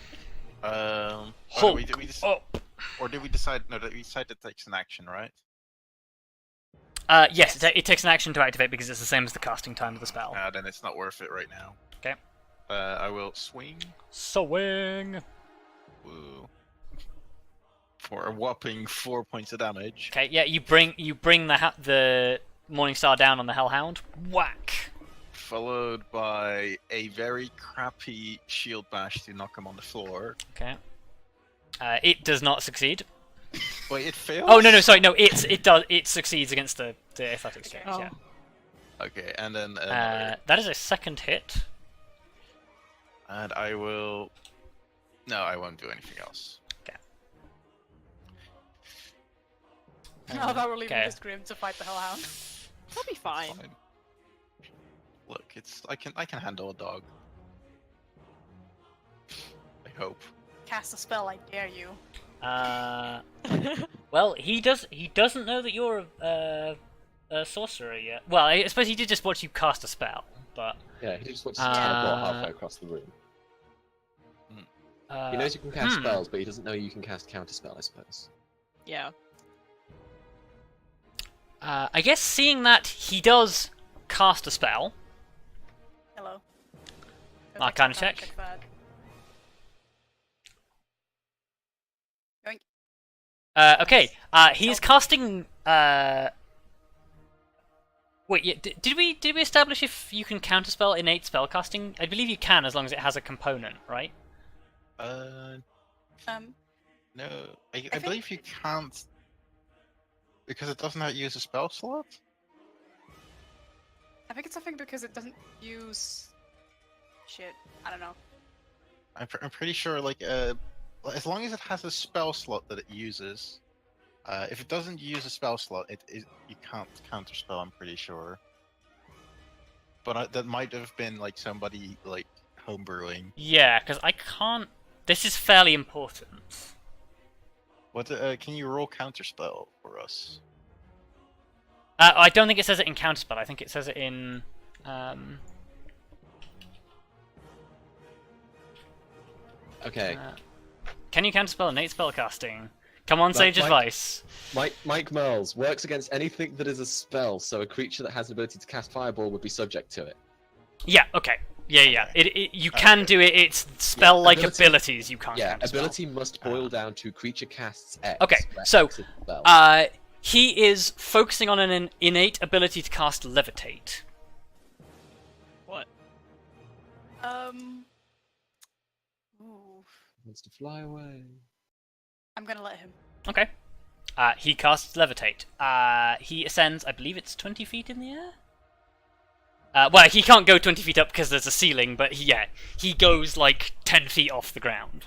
Oh, Hulk did we up. or did we decide? No, we decided it takes an action, right? Yes, it takes an action to activate because it's the same as the casting time of the spell. Then it's not worth it right now. Okay. I will swing. Swing. Woo. For a whopping 4 points of damage. Okay, yeah, you bring the Morningstar down on the Hellhound. Whack. Followed by a very crappy shield bash to knock him on the floor. Okay. It does not succeed. Wait, it fails? Oh no, sorry, no, it succeeds against the athletics check. Oh. Yeah. Okay, and then another. That is a second hit. And I will. No, I won't do anything else. Now that we're leaving Okay. this Grim to fight the Hellhound. That'll be fine. Fine. Look, I can handle a dog. I hope. Cast a spell, I dare you. Well, he doesn't know that you're a sorcerer yet. Well, I suppose he did just watch you cast a spell, but Yeah, he just wants to teleport Uh, halfway across the room. uh, He knows you can cast spells, but he doesn't know you can cast counterspell, I suppose. Yeah. I guess seeing that he does cast a spell. Hello. Arcana check. Check that. Yoink. Okay. He's casting. Wait, yeah, did we establish if you can counterspell innate spellcasting? I believe you can as long as it has a component, right? No, I think- believe you can't because it does not use a spell slot. I think it's something because it doesn't use. Shit, I don't know. I'm pretty sure, like, as long as it has a spell slot that it uses, if it doesn't use a spell slot, you can't counterspell. I'm pretty sure. But that might have been like somebody like homebrewing. Yeah, because I can't. This is fairly important. What? Can you roll counterspell for us? I don't think it says it in counterspell. I think it says it in. Okay, Can you counterspell innate spellcasting? Come on, But Sage Mike- Advice. Mike Merles works against anything that is a spell, so a creature that has the ability to cast Fireball would be subject to it. Yeah. Okay. Yeah. You can do it. It's spell-like ability- abilities you can't Yeah, counterspell. ability must boil down to creature casts X. Okay, where so, X is the spell. He is focusing on an innate ability to cast Levitate. What? Ooh. Wants to fly away. I'm gonna let him. Okay. He casts Levitate. He ascends, I believe it's 20 feet in the air? Well, he can't go 20 feet up because there's a ceiling, but he goes like 10 feet off the ground.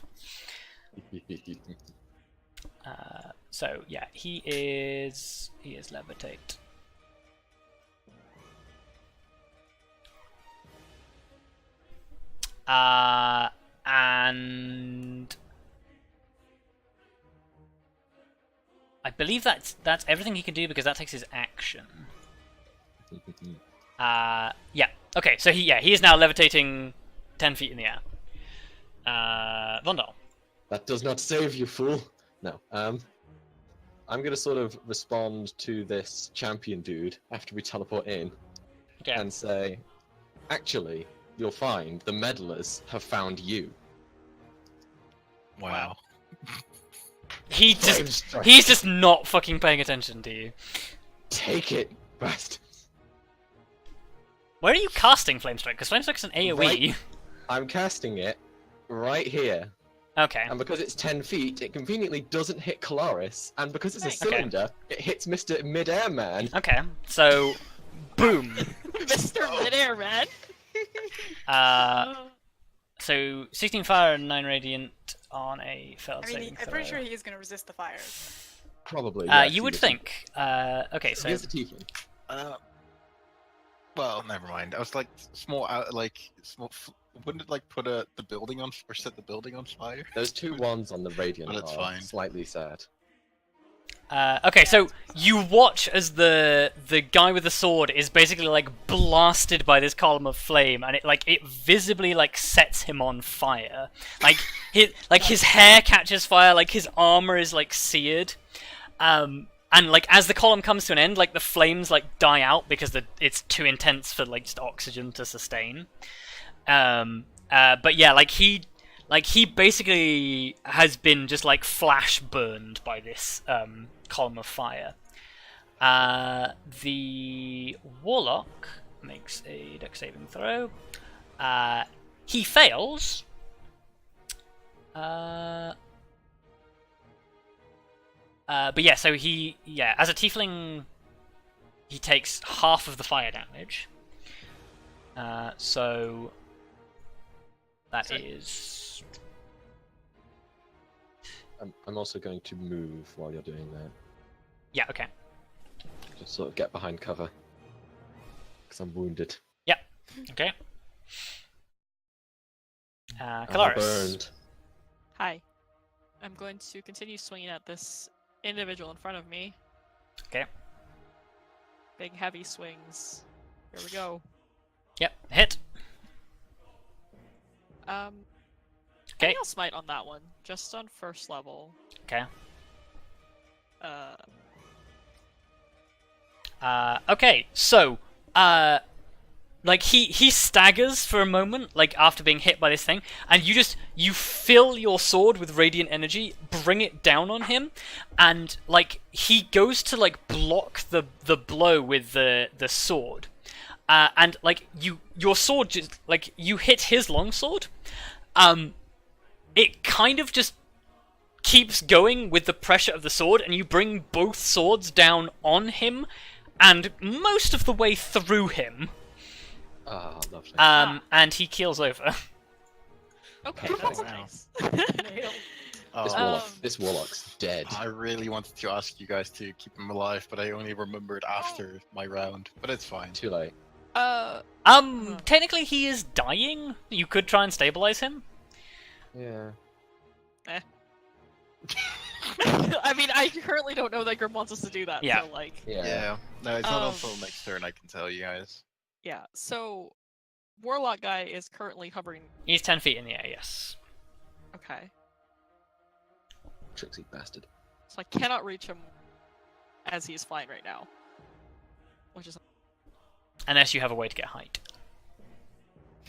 So yeah, he is Levitate. And I believe that's everything he can do because that takes his action. Yeah. Okay, so he is now levitating 10 feet in the air. Vondal. That does not save you, fool. No. I'm gonna sort of respond to this champion dude after we teleport in Okay. and say, actually, you'll find the meddlers have found you. Wow. He's Flame strike. just not fucking paying attention to you. Take it, bastard. Where are you casting Flame Strike? Because Flame Strike's an AoE. Right. I'm casting it right here. Okay. And because it's 10 feet, it conveniently doesn't hit Kelariis. And because it's a Nice. Okay. cylinder, it hits Mr. Midair Man. Okay. So, boom. Mr. Midair, man. So 16 fire and 9 radiant on a failed I mean, saving I'm pretty throw. sure he is gonna resist the fire. Probably. You would think. Okay, so Here's the tiefling. Well, never mind. I was like small, wouldn't it like put the building on or set the building on fire? Those two wands on the radiant But it's are fine. slightly sad. Okay, so you watch as the guy with the sword is basically like blasted by this column of flame, and it visibly like sets him on fire. Like his hair catches fire, like his armor is like seared. And like as the column comes to an end, like the flames like die out because it's too intense for like just oxygen to sustain. But yeah, he basically has been just like flash burned by this column of fire. The warlock makes a dex saving throw. He fails. But yeah, so as a tiefling, he takes half of the fire damage. So that is. I'm also going to move while you're doing that. Yeah. Okay. Just sort of get behind cover. Because I'm wounded. Yeah. Okay. I'm Kelariis. burned. Hi. I'm going to continue swinging at this individual in front of me. Okay. Big heavy swings. Here we go. Yep. Hit. Okay. I'll smite on that one, just on first level. Okay. Uh. Okay. So, like he staggers for a moment, like after being hit by this thing, and you fill your sword with radiant energy, bring it down on him, and like he goes to like block the blow with the sword, and like your sword just like you hit his longsword, it kind of just keeps going with the pressure of the sword, and you bring both swords down on him, and most of the way through him. Ah, lovely. And he keels over. Okay, Oh, that's wow. nice. This warlock's dead. I really wanted to ask you guys to keep him alive, but I only remembered after my round. But it's fine. Too late. Technically he is dying. You could try and stabilize him. Yeah. I mean, I currently don't know that Grim wants us to do that. Yeah. So like. Yeah. No, it's not until next turn I can tell you guys. Yeah. So, Warlock guy is currently hovering. He's 10 feet in the air, yes. Okay. Tricksy bastard. So I cannot reach him as he's flying right now. Which is. Unless you have a way to get height.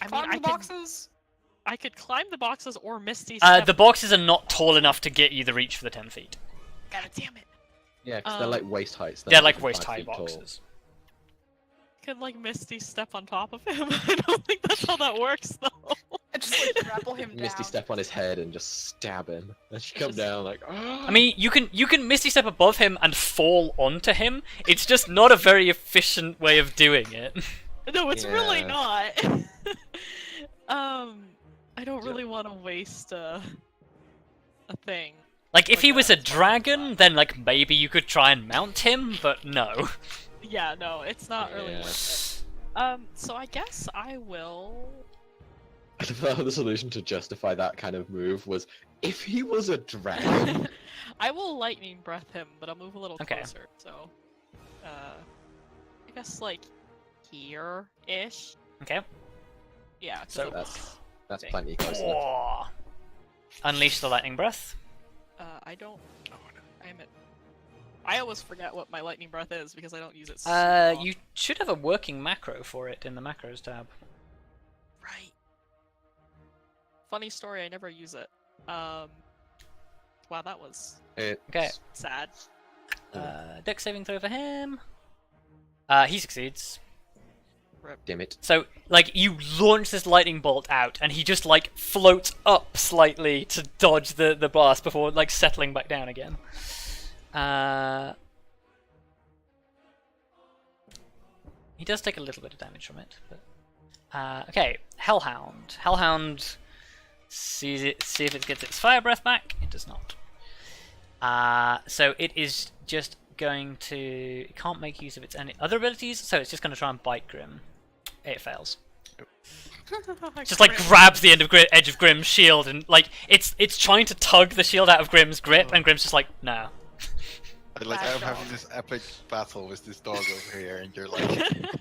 I mean, Climb the boxes. I could climb the boxes or Misty Step. The boxes are not tall enough to get you the reach for the 10 feet. God damn it. Yeah, because they're like waist heights. They're like 5 waist-high feet tall. boxes. Could like Misty Step on top of him. I don't think that's how that works though. And just like grapple him down. Misty step on his head and just stab him. And she come Just- down like. I mean, you can Misty Step above him and fall onto him. It's just not a very efficient way of doing it. No, it's really Yeah. not. I don't really want to waste a thing. Like, if Like he was a that. dragon, then like maybe you could try and mount him, but no. Yeah, no, it's not really Yeah. worth it. So I guess I will. I thought the solution to justify that kind of move was if he was a dragon. I will lightning breath him, but I'll move a little Okay. closer. So, I guess like here-ish. Okay. Yeah. 'cause So- it was- That's plenty close enough. Oh. Unleash the lightning breath. I don't. I always forget what my lightning breath is because I don't use it. super often. You should have a working macro for it in the macros tab. Right. Funny story, I never use it. Wow, that was It's Okay. sad. Dex saving throw for him. He succeeds. Damn it. So, like, you launch this lightning bolt out, and he just, like, floats up slightly to dodge the blast before, like, settling back down again. He does take a little bit of damage from it. But... okay, Hellhound. Hellhound sees it, see if it gets its fire breath back. It does not. So it is just going to... It can't make use of its any other abilities, so it's just going to try and bite Grim. it fails. Like, Just like Grim. grabs the edge of Grim's shield and like it's trying to tug the shield out of Grim's grip, and Grim's just like, no. Like Bad I'm having dog. this epic battle with this dog over here, and you're like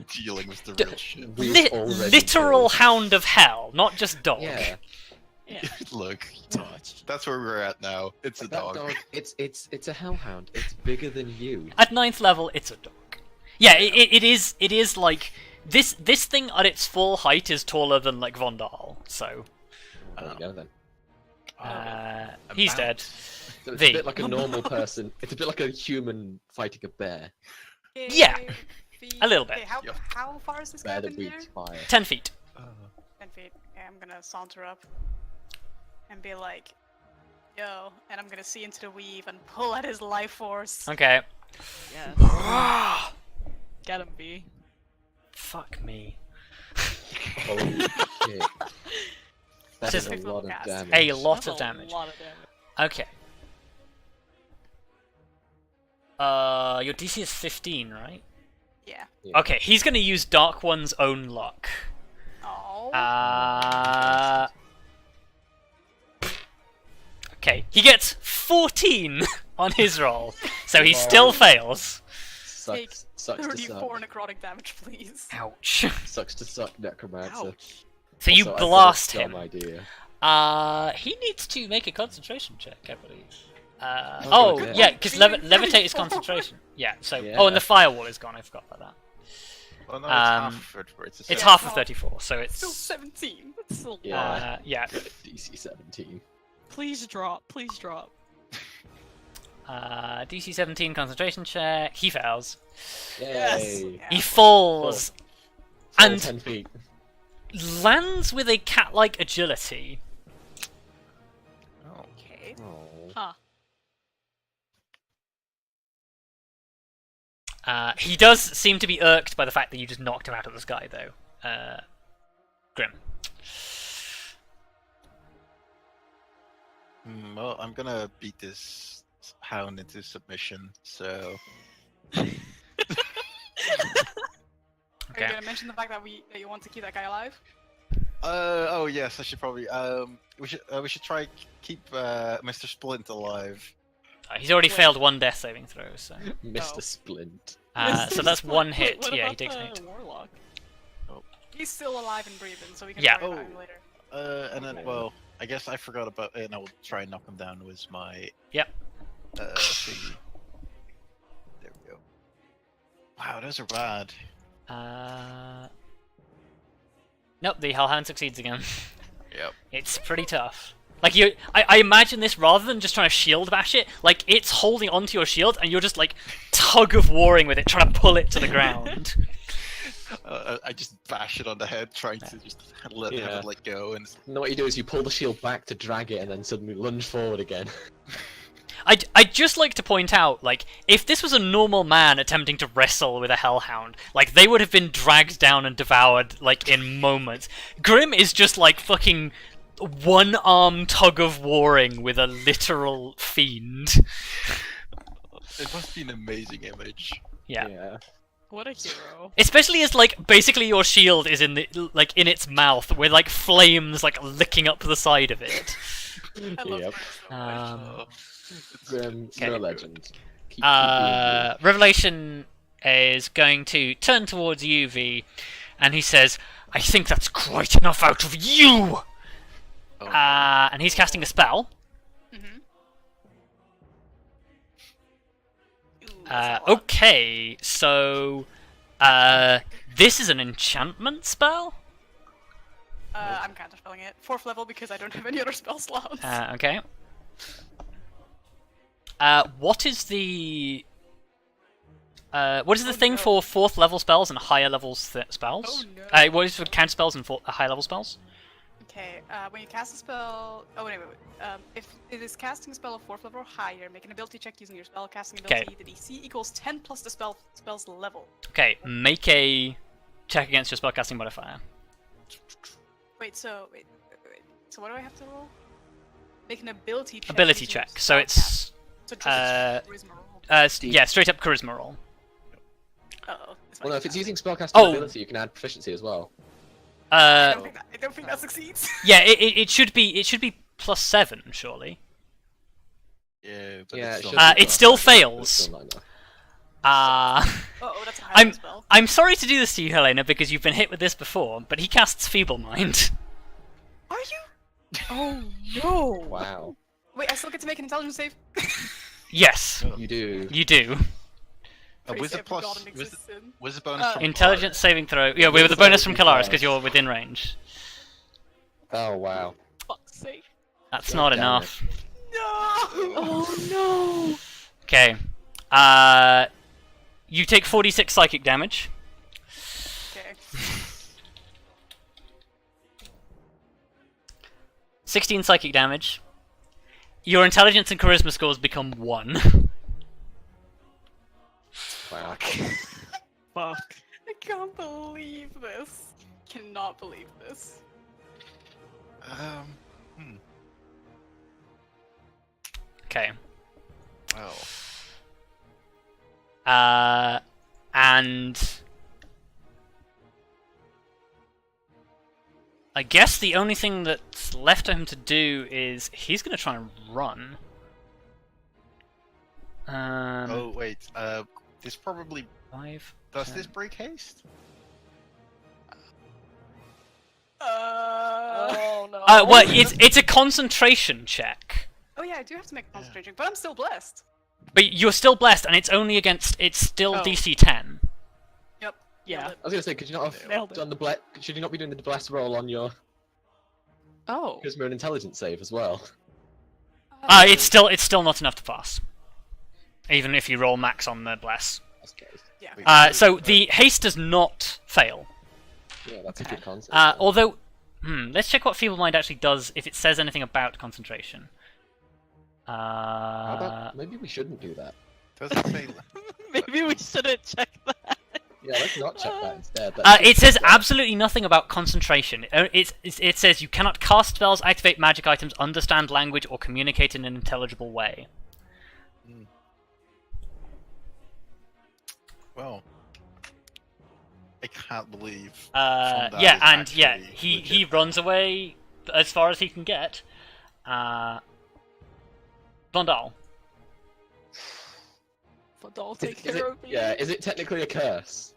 dealing with the real shit. We've already Literal killed. hound of hell, not just dog. Yeah. Yeah. Look, Touch. that's where we're at now. It's a That dog. it's a hellhound. It's bigger than you. At 9th level, it's a dog. Yeah, it is like this thing at its full height is taller than like Vondal, so There you go then. he's About. dead. So it's V. a bit like a normal person. It's a bit like a human fighting a bear. Yeah, a little bit. Okay, how, Yep. how far is this Bear guy that in the air? breathes fire. 10 feet. 10 feet. Okay, I'm gonna saunter up and be like, yo, and I'm gonna see into the weave and pull at his life force. Okay. Yeah. Get him, B. Fuck me. Holy shit. That is Just a lot of cast. damage. A lot That's of a damage. lot of damage. Okay. Your DC is 15, right? Yeah. Yeah. Okay, he's gonna use Dark One's own luck. Oh. Okay, he gets 14 on his roll, so he still fails. Take Sucks to 34 suck. necrotic damage, please. Ouch. Sucks to suck, Necromancer. Ouch. So you Also, I thought blast it was a him. dumb idea. He needs to make a concentration check, I believe. Oh, Oh, good. yeah, because Feeling levitate is 34. concentration. Yeah, so... Yeah. Oh, and the firewall is gone, I forgot about that. Oh no, it's Um, half of it. It's, a It's Yeah, half of no. 34, so Still it's... 17. That's still a Yeah. lot. yeah. DC 17. Please drop. Please drop. DC 17 concentration check. He fails. Yes. Yay. Yeah. He falls Fall and 10 feet. lands with a cat-like agility. Oh. Okay. Oh. Huh. He does seem to be irked by the fact that you just knocked him out of the sky, though. Grim. Well, I'm gonna beat this hound into submission. So Are you Okay. gonna mention the fact that you want to keep that guy alive? oh yes, I should probably we should try keep Mr. Splint alive. He's already Wait. failed one death saving throw, so... Mr. Oh. Splint. So that's one Wait, hit. what Yeah, he about takes the an hit. Warlock? He's still alive and breathing, so we can Yeah. worry about him later. And then Okay. well, I guess I forgot about and I will try and knock him down with my Yep. thingy. There we go. Wow, those are bad. Nope, the Hellhound succeeds again. Yep. It's pretty tough. Like I imagine this rather than just trying to shield bash it. Like it's holding onto your shield, and you're just like tug of warring with it, trying to pull it to the ground. I just bash it on the head, trying to just let Yeah. it let go, and No, what you do is you pull the shield back to drag it and then suddenly lunge forward again. I'd just like to point out, like, if this was a normal man attempting to wrestle with a hellhound, like, they would have been dragged down and devoured, like, in moments. Grim is just, like, fucking one-arm tug-of-warring with a literal fiend. it must be an amazing image. Yeah. What a hero. Especially as, like, basically your shield is in the, like, in its mouth, with, like, flames, like, licking up the side of it. I love Yep. her so much. Oh, Grim, Okay. you're a legend. Keep being Revelation is going to turn towards you, V, and he says, I think that's quite enough out of you! oh, And he's casting a spell. Mm-hmm. Ooh, that's a lot. Okay, so... this is an enchantment spell? I'm counterspelling it. 4th level because I don't have any other spell slots. Okay. What is the... what is the Oh, thing no. for 4th level spells and higher level spells? Oh, no. What is for counter spells and higher level spells? Okay, when you cast a spell... Oh, wait. If it is casting a spell of 4th level or higher, make an ability check using your spell casting ability. Okay. The DC equals 10 plus the spell's level. Okay, make a check against your spellcasting modifier. Wait, so what do I have to roll? Make an ability check. Ability using your check. So spellcast- it's So just charisma roll. yeah, straight up charisma roll. Uh-oh. This Well, no, if it's using spellcasting Oh. ability, you can add proficiency as well. I don't think that succeeds. Yeah, it should be +7 surely. Yeah, but Yeah, it's it not- should be it still +7, but it's fails. still not enough. Oh, that's a high spell. I'm sorry to do this to you, Helena, because you've been hit with this before, but he casts Feeble Mind. Are you? Oh no! Wow. Wait, I still get to make an intelligence save. Yes, You do. you do. with a I've plus, forgotten with existed. a bonus from Intelligence saving throw. Yeah, with the bonus from Kelariis because you're within range. Oh, wow. Fuck's sake. That's God not damn enough. No. Oh no! Okay. You take 46 psychic damage. Okay. 16 psychic damage. Your intelligence and charisma scores become 1. Wow. Fuck. I can't believe this. Cannot believe this. Okay. Well, And I guess the only thing that's left for him to do is he's gonna try and run. oh wait, this probably 5. does 10. this break haste? Oh no. Well, it's a concentration check, Oh yeah, I do have to make a concentration, but I'm still blessed. but you're still blessed, and it's only against. It's still Oh. DC 10. Yep. Yeah. nailed it. I was gonna say, could you not have Nailed it. done the should you not be doing the bless roll on your Oh. charisma and intelligence save as well? It's still not enough to pass, even if you roll max on the bless. That's good. Yeah. So the haste does not fail. Yeah, that's a good concept. Although, let's check what Feeble Mind actually does if it says anything about concentration. How about, maybe we shouldn't do that. Does it say? Maybe we shouldn't check that. Yeah, let's not check that instead. It says absolutely nothing about concentration. It says you cannot cast spells, activate magic items, understand language, or communicate in an intelligible way. Well, I can't believe. Yeah, Vondal is and yeah, actually he legit. runs away as far as he can get. Vondal. Vondal, Is take it- care of me. yeah, is it technically a curse?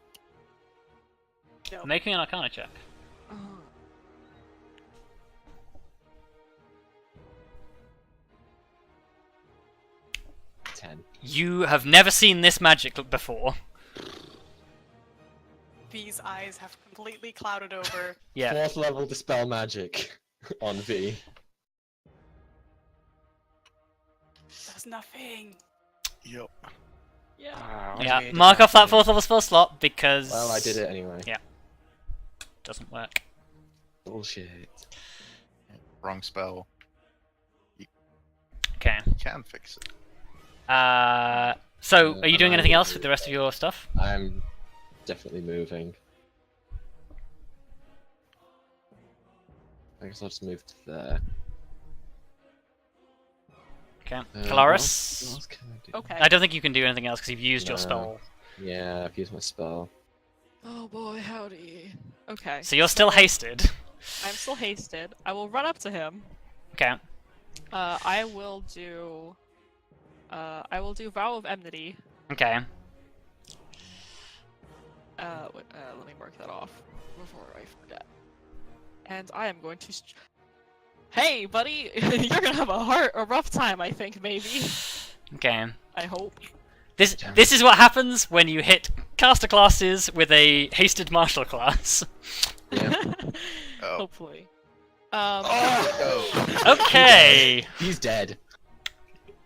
No. Make me an Arcana check. Oh. Ten. You have never seen this magic before. V's eyes have completely clouded over. Yeah. 4th level dispel magic on V. Does nothing. Yep. Yeah. Yeah. Mark off that 4th level spell slot because. Well, I did it anyway. Yeah. Doesn't work. Bullshit. Wrong spell. Okay. You can fix it. So, are you doing anything else with the rest of your stuff? I'm definitely moving. I guess I'll just move to there. Okay. What Kelariis? else can I do? Okay. I don't think you can do anything else because you've used your No. spell. Yeah, I've used my spell. Oh boy, howdy. Okay. So you're still hasted. I'm still hasted. I will run up to him. Okay. I will do Vow of Enmity. Okay. Let me mark that off before I forget. And I am going to. Hey, buddy, you're gonna have a rough time, I think, maybe. Okay. I hope. This is what happens when you hit caster classes with a hasted martial class. Yeah. Oh. Hopefully. Oh. Okay. He's dead.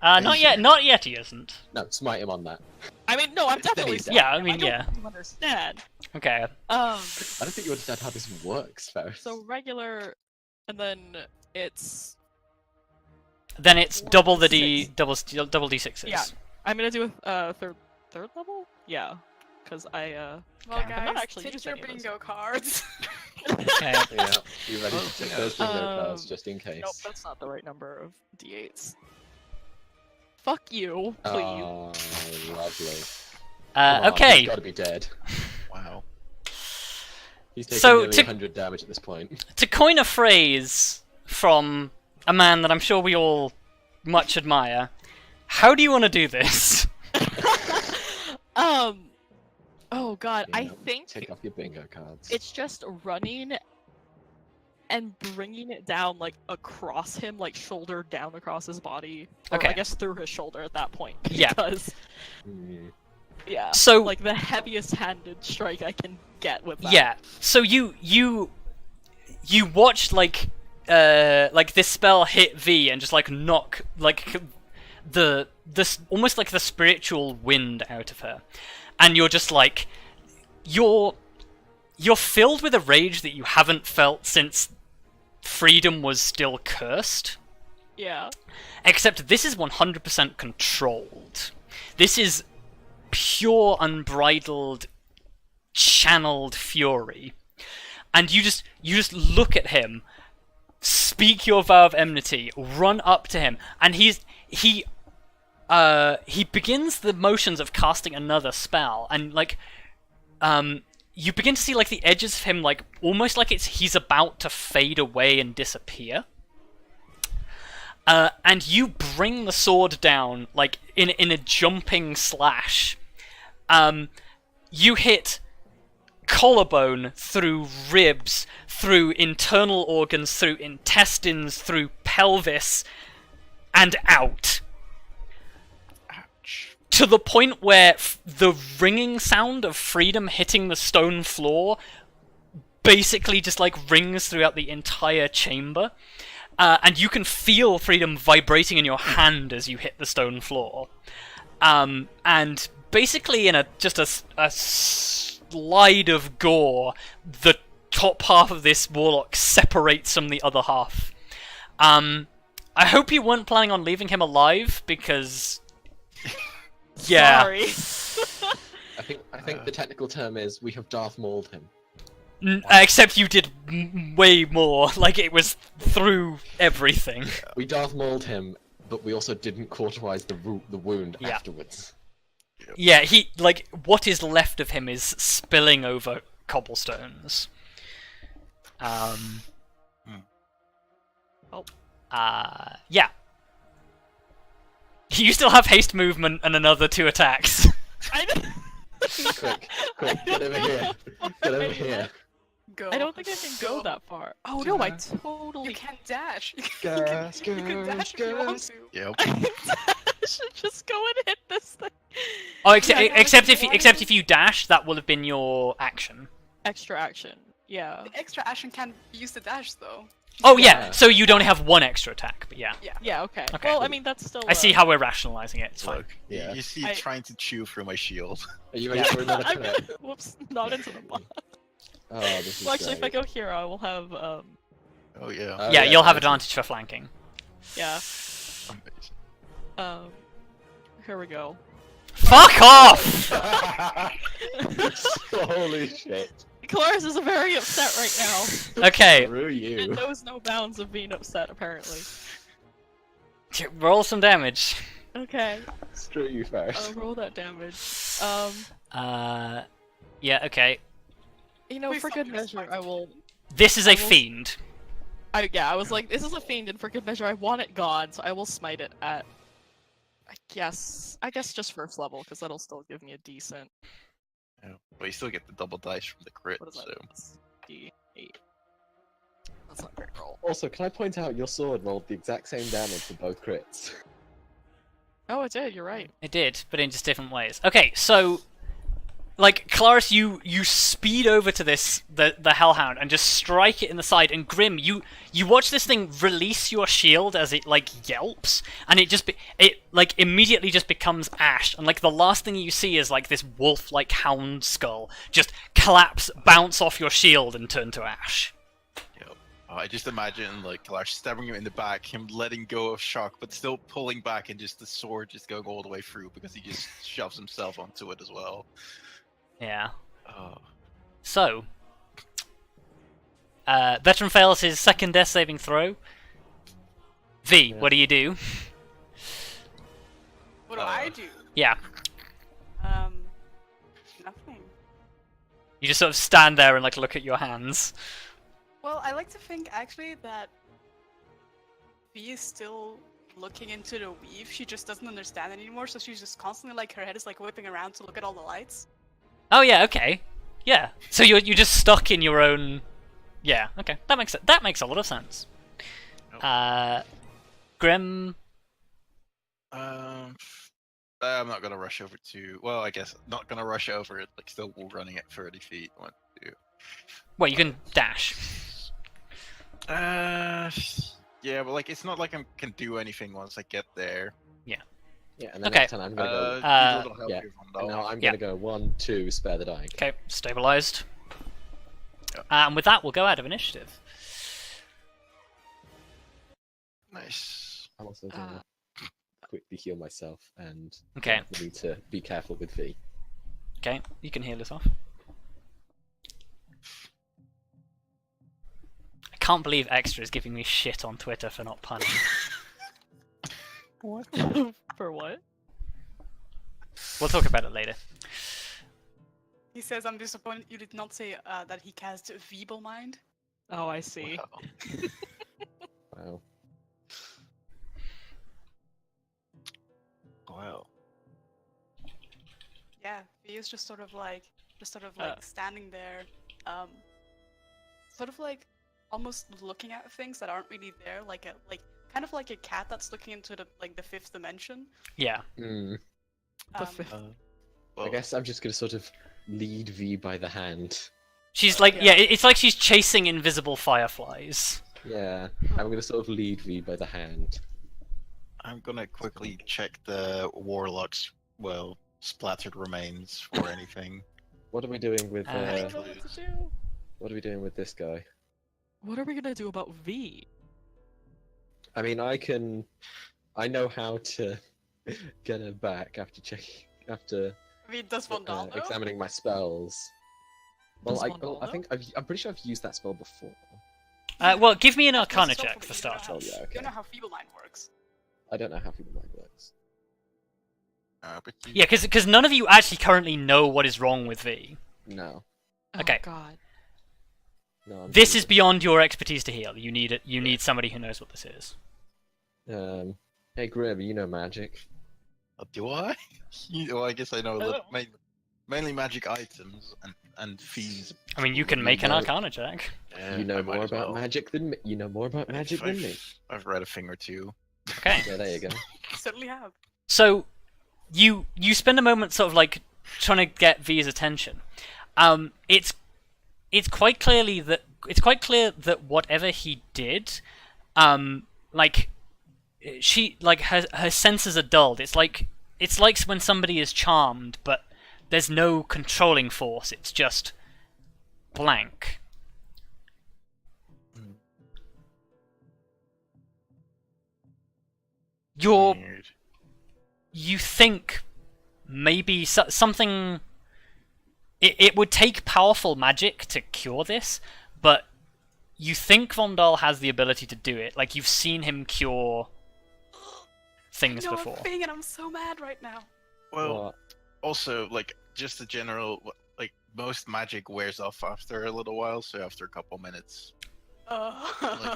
Not yet he isn't. No, smite him on that. I mean, no, I'm definitely he's dead. Yeah, I sad. mean, don't yeah. think you understand. Okay. I don't think you understand how this works, Ferrous. So regular, and then it's. Then it's double the Six. double d6s. Yeah. I'm gonna do a third level. Yeah, because I Well, Okay. I'm not guys, actually take used your any of those. bingo cards. Okay. Yeah, be ready to take those bingo cards Um, just in case. Nope, that's not the right number of d8s. Fuck you, please. Oh, lovely. Come on, Okay. He's gotta be dead. Wow. He's taking So, nearly to- 100 damage at this point. To coin a phrase from a man that I'm sure we all much admire, how do you want to do this? Oh god, I Yeah, think Take off your bingo cards. it's just running and bringing it down like across him, like shoulder down across his body. Or Okay. I guess through his shoulder at that point. Yeah. Because Mm. yeah. So- like the heaviest handed strike I can get with that. Yeah. So you watched like this spell hit V and just like knock like almost like the spiritual wind out of her, and you're just like you're filled with a rage that you haven't felt since freedom was still cursed. Yeah. Except this is 100% controlled. This is pure, unbridled, channeled fury. And you just look at him, speak your vow of enmity, run up to him, and he begins the motions of casting another spell, and like you begin to see like the edges of him like almost like he's about to fade away and disappear. And you bring the sword down like in a jumping slash. You hit collarbone through ribs, through internal organs, through intestines, through pelvis, and out. Ouch. To the point where the ringing sound of freedom hitting the stone floor basically just like rings throughout the entire chamber. And you can feel freedom vibrating in your hand as you hit the stone floor. And basically in a slide of gore, the top half of this warlock separates from the other half. I hope you weren't planning on leaving him alive, because... yeah. Sorry. I think the technical term is we have Darth Mauled him. Except you did way more. Like, it was through everything. We Darth Mauled him, but we also didn't cauterize the wound Yeah. afterwards. Yeah, what is left of him is spilling over cobblestones. Yeah. You still have haste movement and another 2 attacks. Quick, get over here. Get over here. Go. I don't think I can go that far. Oh no, I You totally can dash. You Gas, can dash if you want gas. to. Yep. I should just go and hit this thing. Oh, Yeah, except I if you dash, that will have been your action. Extra action. Yeah. The extra action can be used to dash though. Oh yeah, Yeah. so you'd only have 1 extra attack, but yeah. Yeah. Yeah, okay. Okay. Well, I mean, that's still. I see how we're rationalizing it, it's fine. Look, Yeah. you see I- it trying to chew through my shield. Are you ready for another I'm crit? Whoops, not into the box. Oh, this is Well, actually, if I great. go here, I will have, Oh yeah. Oh, Yeah, you'll have nice. advantage for flanking. yeah. Amazing. Here we go. Fuck off! Holy shit. Kelariis is very upset right now. Okay, Screw It you. knows no bounds of being upset, apparently. roll some damage. Okay, Screw you I'll first. roll that damage. Yeah, okay. You know, Please for tell good me this measure, fight. I will. This is a will- fiend. I was like, this is a fiend, and for good measure, I want it gone, so I will smite it at. I guess just first level, because that'll still give me a decent. Yeah. But you still get the double dice from the crit, What is that? so. That's D8. That's not a great roll. Also, can I point out your sword rolled the exact same damage for both crits? Oh, it did. You're right. It did, but in just different ways. Okay, so like Kelariis, you speed over to the Hellhound and just strike it in the side, and Grim, you watch this thing release your shield as it like yelps, and it like immediately just becomes ash, and like the last thing you see is like this wolf-like hound skull just collapse, bounce off your shield, and turn to ash. Yep. I just imagine like Kelariis stabbing him in the back, him letting go of shock, but still pulling back, and just the sword just going all the way through because he just shoves himself onto it as well. Yeah. Oh. So, veteran fails his second death saving throw. V, Yeah. what do you do? What do I do? Yeah. Nothing. You just sort of stand there and like look at your hands. Well, I like to think actually that V is still looking into the weave. She just doesn't understand anymore, so she's just constantly like her head is like whipping around to look at all the lights. Oh yeah, okay, yeah. So you're just stuck in your own. Yeah, okay, that makes a lot of sense. Grim. I'm not gonna rush over to. Well, I guess not gonna rush over it. Like still running at 30 feet. What to do? Well, you can dash. Yeah, but like it's not like I can do anything once I get there. Yeah, and then Okay. next time I'm gonna go. Need a little help yeah. here, And Vondal. now I'm Yeah. gonna go 1, 2, spare the dying. Okay, stabilized. Yep. And with that, we'll go out of initiative. Nice. I'm also gonna quickly heal myself and Okay. we need to be careful with V. Okay, you can heal this off. I can't believe Extra is giving me shit on Twitter for not punning. What? For what? We'll talk about it later. He says, "I'm disappointed you did not say that he cast Feeble Mind." Oh, I see. Wow. Wow. Wow. Yeah, he is just sort of like standing there, sort of like almost looking at things that aren't really there, kind of like a cat that's looking into the fifth dimension. Yeah. Hmm. The Um, fifth. Well, I guess I'm just gonna sort of lead V by the hand. She's like, Yeah. yeah, it's like she's chasing invisible fireflies. Yeah, I'm gonna sort of lead V by the hand. I'm gonna quickly check the warlock's splattered remains for anything. What are we doing with? I Uh, don't know what to do. What are we doing with this guy? What are we gonna do about V? I mean, I know how to get her back after I mean, does Vondal know? examining my spells. Well, Does I Vondal think I'm pretty sure I've used that spell before. Well, give me an That's Arcana so check funny, for you don't know how- starters. Oh, yeah, You okay. don't know how Feeble Mind works. I don't know how people mind works. But you- Yeah, because none of you actually currently know what is wrong with V. No, Okay. Oh god. no. I'm This pretty is beyond your expertise to heal. You need it. You need somebody who knows what this is. good. Hey Grim, you know magic. Do I? Well, I guess I know a little, Oh. mainly magic items and fiends. I mean, you can make an know- Arcana check. Yeah, You know I might more as about well. magic than me. You know more about magic than me. I've read a thing or two. Okay. Yeah, there you go. Certainly have. So, you spend a moment sort of like trying to get V's attention. It's quite clear that whatever he did, she her senses are dulled. It's like when somebody is charmed, but there's no controlling force. It's just blank. Weird. You think maybe something. It would take powerful magic to cure this, but you think Vondal has the ability to do it. Like, you've seen him cure things I know before. a thing, and I'm so mad right now. Well, What? also, like, just the general, like, most magic wears off after a little while, so after a couple minutes. Like,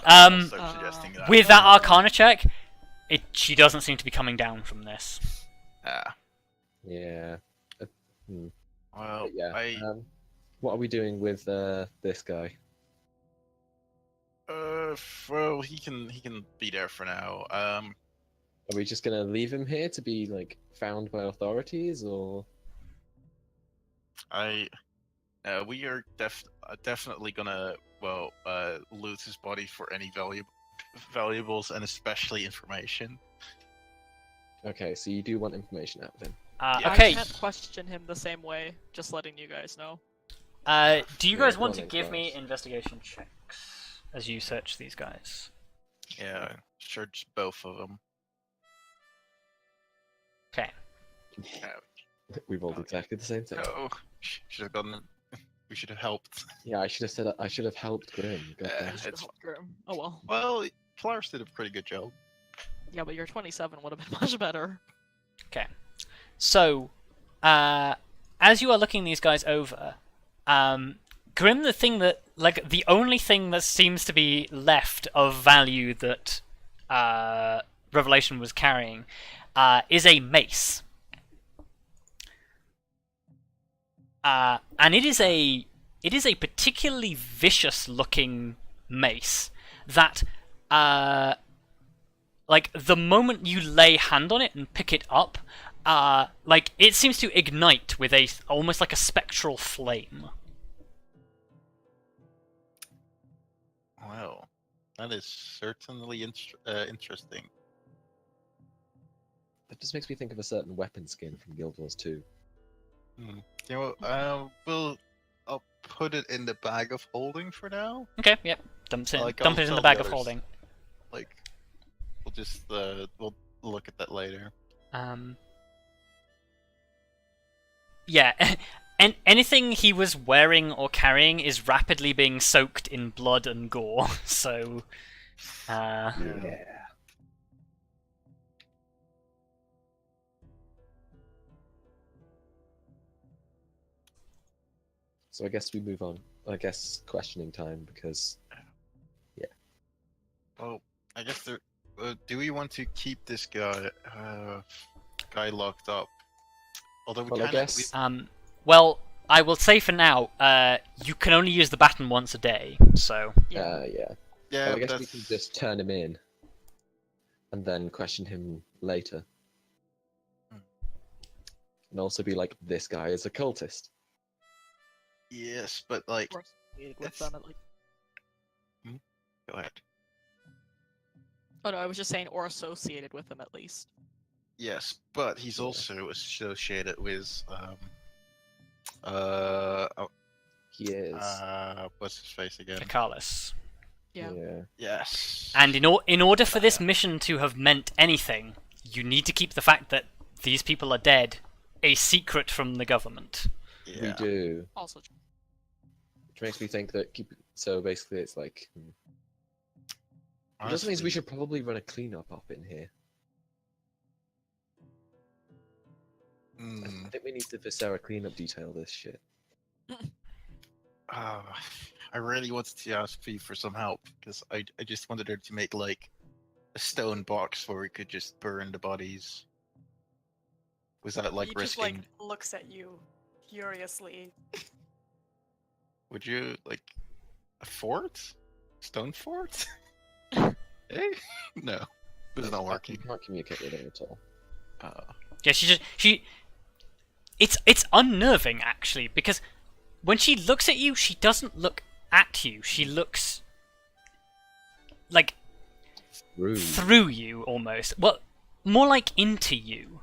I'll start suggesting that. With that Arcana check, she doesn't seem to be coming down from this. Ah, Yeah. well, But yeah. I, What are we doing with this guy? well, he can be there for now. Are we just gonna leave him here to be like found by authorities, or? We are definitely gonna, loot his body for any valuables and especially information. Okay, so you do want information out of him. Yeah. Okay. I can't question him the same way. Just letting you guys know. Do you Yeah, guys go want on to then, give me Class. investigation checks as you search these guys? Yeah, search both of them. Okay. We've all did Okay. exactly the same thing. No, should have gotten. We should have helped. Yeah, I should have said I should have helped Grim. God Yeah. damn. I It's- should've helped Grim. Oh well. Well, Kelariis did a pretty good job. Yeah, but your 27 would have been much better. Okay. So, as you are looking these guys over, Grim, the only thing that seems to be left of value that Revelation was carrying is a mace. And it is a particularly vicious looking mace that the moment you lay hand on it and pick it up, it seems to ignite with almost like a spectral flame. Wow, that is certainly interesting. That just makes me think of a certain weapon skin from Guild Wars 2. You know, I'll put it in the bag of holding for now. Okay, yep. Dump it in the tell bag the of others. holding. We'll just we'll look at that later. Yeah, and anything he was wearing or carrying is rapidly being soaked in blood and gore. So, Yeah. So I guess we move on. I guess questioning time, because Well, I guess do we want to keep this guy locked up? Although we Well, I kinda, guess- well, I will say for now, you can only use the baton once a day. So, yeah. yeah, Well, I guess we that's can just turn him in, and then question him later. And also be like, this guy is a cultist. yes, but like, Or associated with That's- them at least. go ahead. Oh no, I was just saying, or associated with them at least. Yes, but he's Yeah. also associated with He is. what's his face again? Kelariis. Yeah. Yes. And in order for this mission to have meant anything, you need to keep the fact that these people are dead a secret from the government. yeah. We do. Also true. Which makes me think that so basically it's like it just means we should probably run a cleanup up in here. I think we need to Viscera cleanup detail this shit. I really wanted to ask Fee for some help because I just wanted her to make like a stone box where we could just burn the bodies without like he just risking. looks at you furiously. Would you like a fort? Stone fort? Eh? No, it's not You working. can't communicate with him at all. Yeah, it's unnerving actually, because when she looks at you, she doesn't look at you. She looks like Rude. through you almost. Well, more like into you.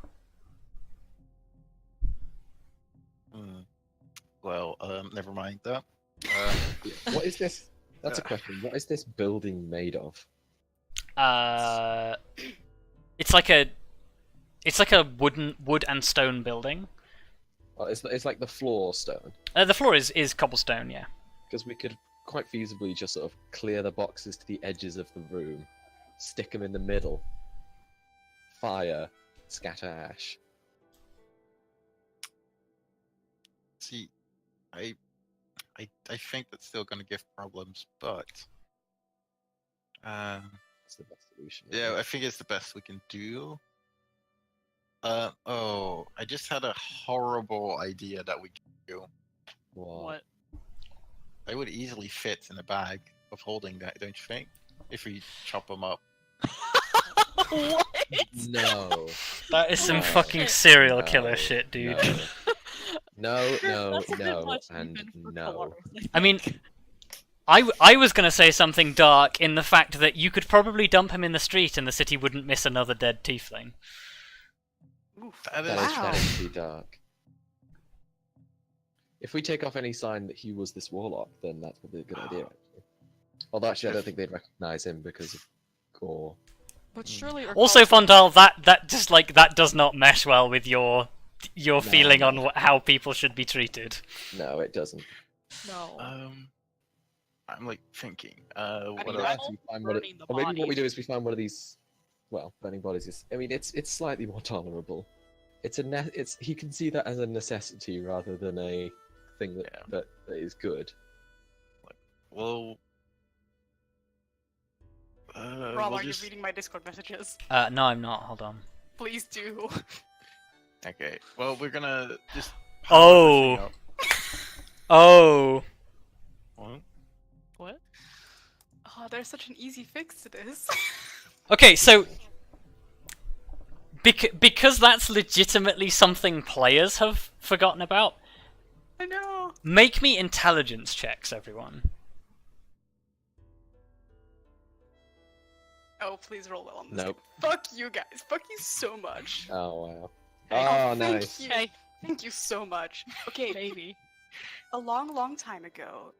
Well, never mind that. What is this? That's a question. What is this building made of? It's like a wood and stone building. Oh, it's like the floor stone. The floor is cobblestone, yeah. Because we could quite feasibly just sort of clear the boxes to the edges of the room, stick them in the middle, fire, scatter ash. See, I think that's still going to give problems, but That's the best solution. isn't yeah, it? I think it's the best we can do. I just had a horrible idea that we could do. What? They would easily fit in a bag of holding that, don't you think? If we chop them up. What? No. That is some No. fucking serial No, killer shit, dude. No, That's a bit no, much and even for no. Kelariis, I mean, I was gonna say something dark in the fact that you could probably dump him in the street and the city wouldn't miss another dead tiefling. Oof. That That is is Wow. pretty dark. If we take off any sign that he was this warlock, then that's probably a good idea. Actually. Although actually, I don't think they'd recognize him because of gore. But surely. Also, Vondal, that just like that does not mesh well with your feeling on how people should be treated. No, it doesn't. No. I'm like thinking. mean, What I'm else? all We find burning the or maybe what we bodies. do is we find one of these. Well, burning bodies is. I mean, it's slightly more tolerable. It's he can see that as a necessity rather than a thing that is good. Well, Rob, we'll are just... you reading my Discord messages? No, I'm not. Hold on. Please do. Okay. Well, we're gonna just. Oh. Everything up. Oh. What? What? Oh, there's such an easy fix to this. Okay, so because that's legitimately something players have forgotten about, I know. make me intelligence checks, everyone. Oh, please roll well on this. Nope. Fuck you guys. Fuck you so much. Oh wow. Oh, Oh, thank nice. you. Okay, Thank you so much. Okay, maybe. a long, long time ago,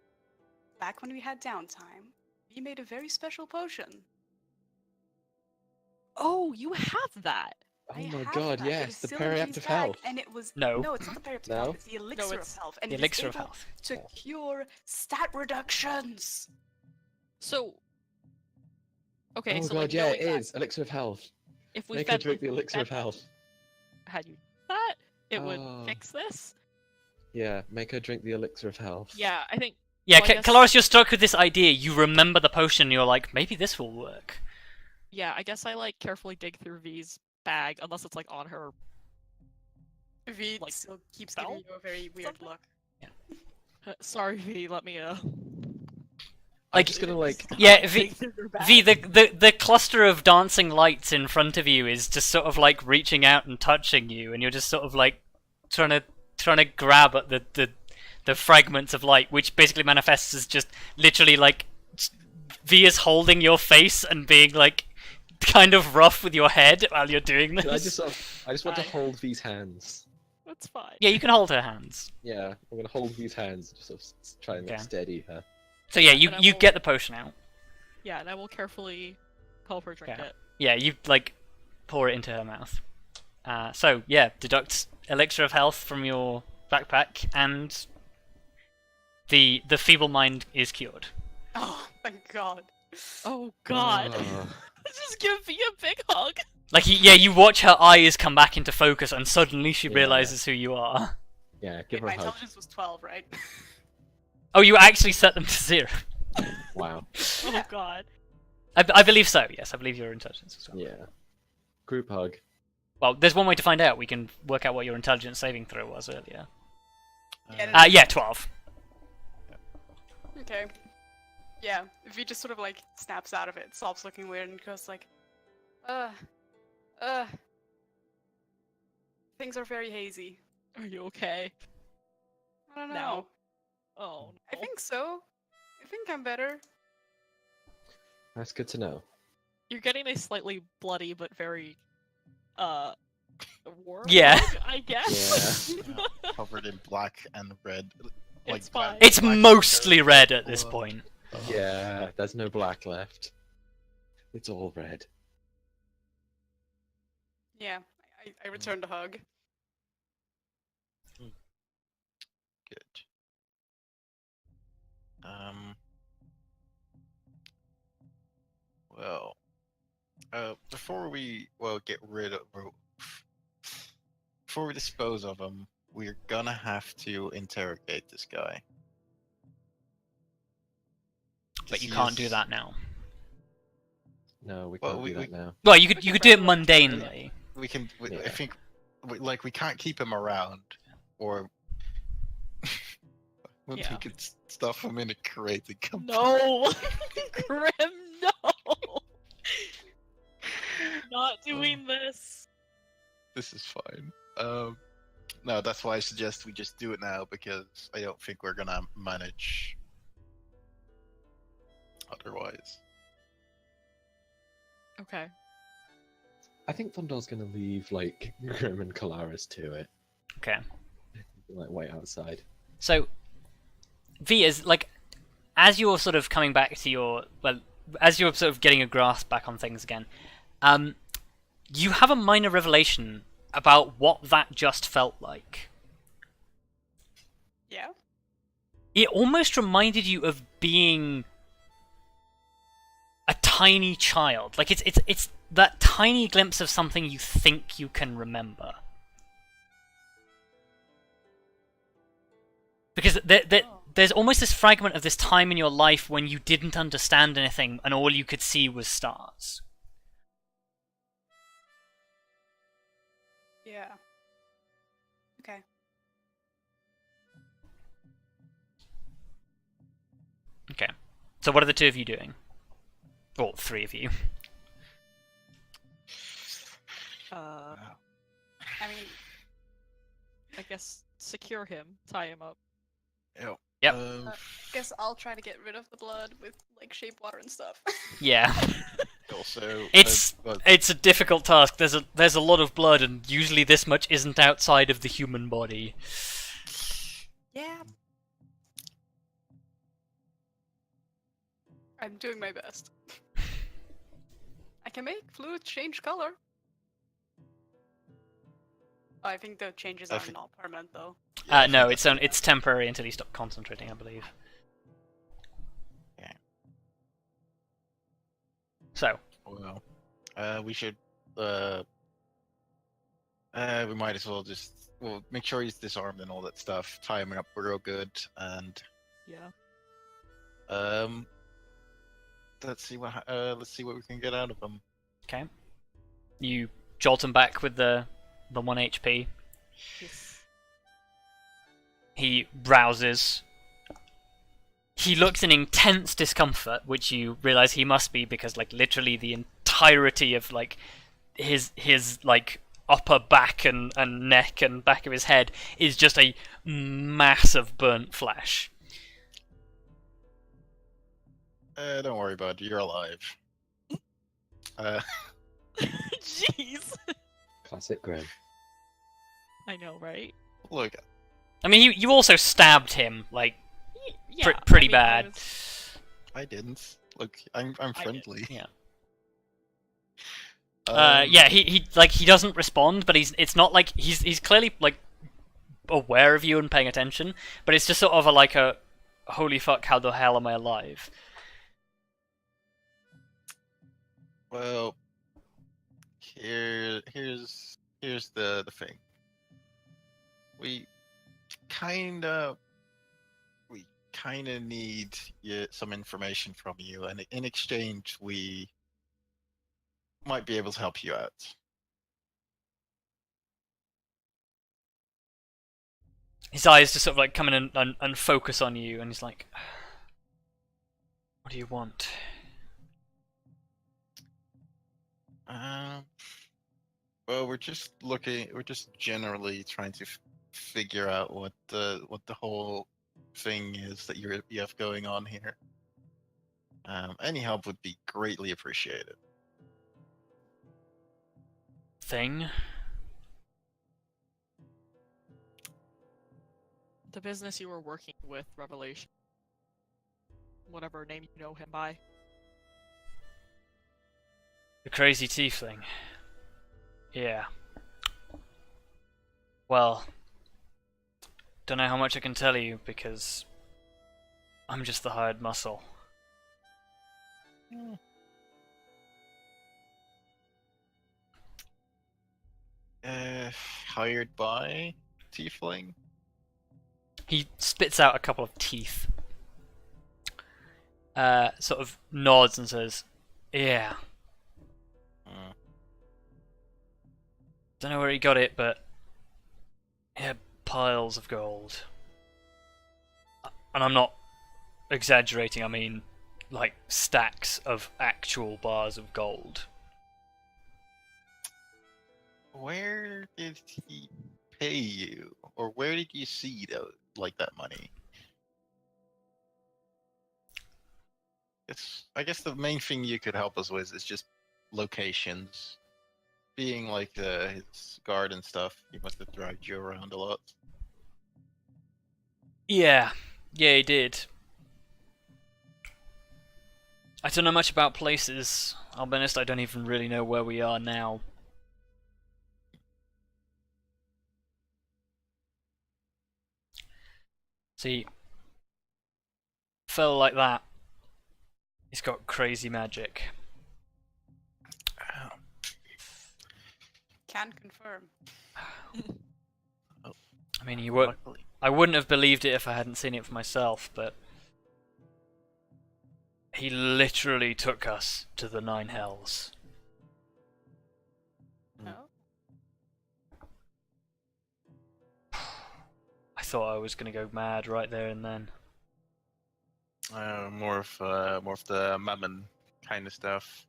back when we had downtime, we made a very special potion. Oh, you have that. Oh I my have god, that. It yes, is the still in Periapt G's of bag, Health. and it was No. it's not the Periapt of No? Health. It's the Elixir it's of Health, and The it is elixir of able health. to cure stat reductions. So. Okay, Oh so god, like yeah, knowing it that, is. Elixir of Health. if we Make her fed drink the Elixir of fed- Health. had you that, it would Oh. fix this. Yeah, make her drink the Elixir of Health. Yeah, I think. Yeah, Well, I guess- Kelariis, you're stuck with this idea. You remember the potion, and you're like, maybe this will work. Yeah, I guess I like carefully dig through V's bag, unless it's like on her. V Like, still keeps spell? giving you a very weird Something? look. Sorry, V. Let me I'm Like, just gonna like yeah, dig through your bag. V, the cluster of dancing lights in front of you is just sort of like reaching out and touching you, and you're just sort of like trying to grab at the fragments of light, which basically manifests as just literally like V is holding your face and being like kind of rough with your head while you're doing this. I just want to Fine. hold V's hands. That's fine. Yeah, you can hold her hands. Yeah, I'm gonna hold V's hands and just sort of try and like, Okay. steady her. So yeah, you And I you will- get the potion out. Yeah, and I will carefully help her drink Okay. it. Yeah, you like pour it into her mouth. So yeah, deduct elixir of health from your backpack, and the feeble mind is cured. Oh, thank God. Oh God! Oh. Just give V a big hug. Like yeah, you watch her eyes come back into focus, and suddenly she Yeah. realizes who you are. Yeah, give her My a hug. intelligence was 12, right? Oh, you actually set them to 0. Wow. Oh God. I believe so. Yes, I believe your intelligence as well. Yeah. Group hug. Well, there's one way to find out. We can work out what your intelligence saving throw was earlier. Yeah, Yeah, 12. Okay. Yeah, V just sort of like snaps out of it, stops looking weird, and goes like, things are very hazy. Are you okay? I don't know. Now. Oh. I No. think so. I think I'm better. That's good to know. You're getting a slightly bloody but very warm. Yeah. hug, I guess. Covered in black and red. It's black- fine. It's black mostly curves red of at this blood. point. Yeah, there's no black left. It's all red. Yeah, I returned a hug. Good. Well, before we get rid of, before we dispose of him, we're gonna have to interrogate this guy. But you He can't do is- that now. No, we Well, can't we- do that now. Well, you We could can do it regulate- mundanely. We can. I Yeah. think, we can't keep him around, or we Yeah. could stuff him in a crate and come. No. Grim, no. Not doing this. This is fine. No, that's why I suggest we just do it now, because I don't think we're gonna manage otherwise. Okay. I think Vondal's gonna leave like Grim and Kelariis to it. Okay. Like wait outside. So, V is like, as you're sort of coming back to your, well, as you're sort of getting a grasp back on things again, you have a minor revelation about what that just felt like. Yeah? It almost reminded you of being a tiny child. Like it's that tiny glimpse of something you think you can remember. Because there's almost this fragment of this time in your life when you didn't understand anything and all you could see was stars. Yeah. Okay. Okay. So what are the two of you doing? Or three of you. I mean, I guess secure him, tie him up. Yep. guess I'll try to get rid of the blood with like shape water and stuff. Yeah. Also, It's a difficult task. There's a lot of blood, and usually this much isn't outside of the human body. Yeah. I'm doing my best. I can make fluid change color. I think the changes are not permanent though. No, it's temporary until you stop concentrating, I believe. Yeah. So. Well, we should. We might as well just make sure he's disarmed and all that stuff. Tie him up real good, and Yeah. let's see what we can get out of him. Okay. You jolt him back with the 1 HP. Yes. He rouses. He looks in intense discomfort, which you realize he must be because, like, literally the entirety of like his like upper back and neck and back of his head is just a mass of burnt flesh. Don't worry, bud. You're alive. Jeez. Classic Grim. I know, right? Look, I mean, you also stabbed him, like, Yeah. pretty I bad. was- I didn't. Look, I'm I did. friendly. Yeah. Yeah. He doesn't respond, but it's not like he's clearly like aware of you and paying attention, but it's just sort of a holy fuck, how the hell am I alive? Well, here's the thing. We kinda need some information from you, and in exchange, we might be able to help you out. His eyes just sort of like come in and focus on you, and he's like, "What do you want?" Well, we're just generally trying to figure out what the whole thing is that you have going on here. Any help would be greatly appreciated. Thing? The business you were working with, Revelation. Whatever name you know him by. The crazy tiefling. Yeah. Well, don't know how much I can tell you because I'm just the hired muscle. Hired by tiefling? He spits out a couple of teeth. Sort of nods and says, "Yeah." Don't know where he got it, but he had piles of gold. And I'm not exaggerating, I mean, like, stacks of actual bars of gold. Where did he pay you? Or where did you see that money? I guess the main thing you could help us with is just locations. Being like his guard and stuff, he must have dragged you around a lot. Yeah, he did. I don't know much about places. I'll be honest, I don't even really know where we are now. See, fellow like that, he's got crazy magic. Can confirm. I mean, I wouldn't have believed it if I hadn't seen it for myself, but he literally took us to the Nine Hells. Oh. I thought I was gonna go mad right there and then. More of the mammon kind of stuff.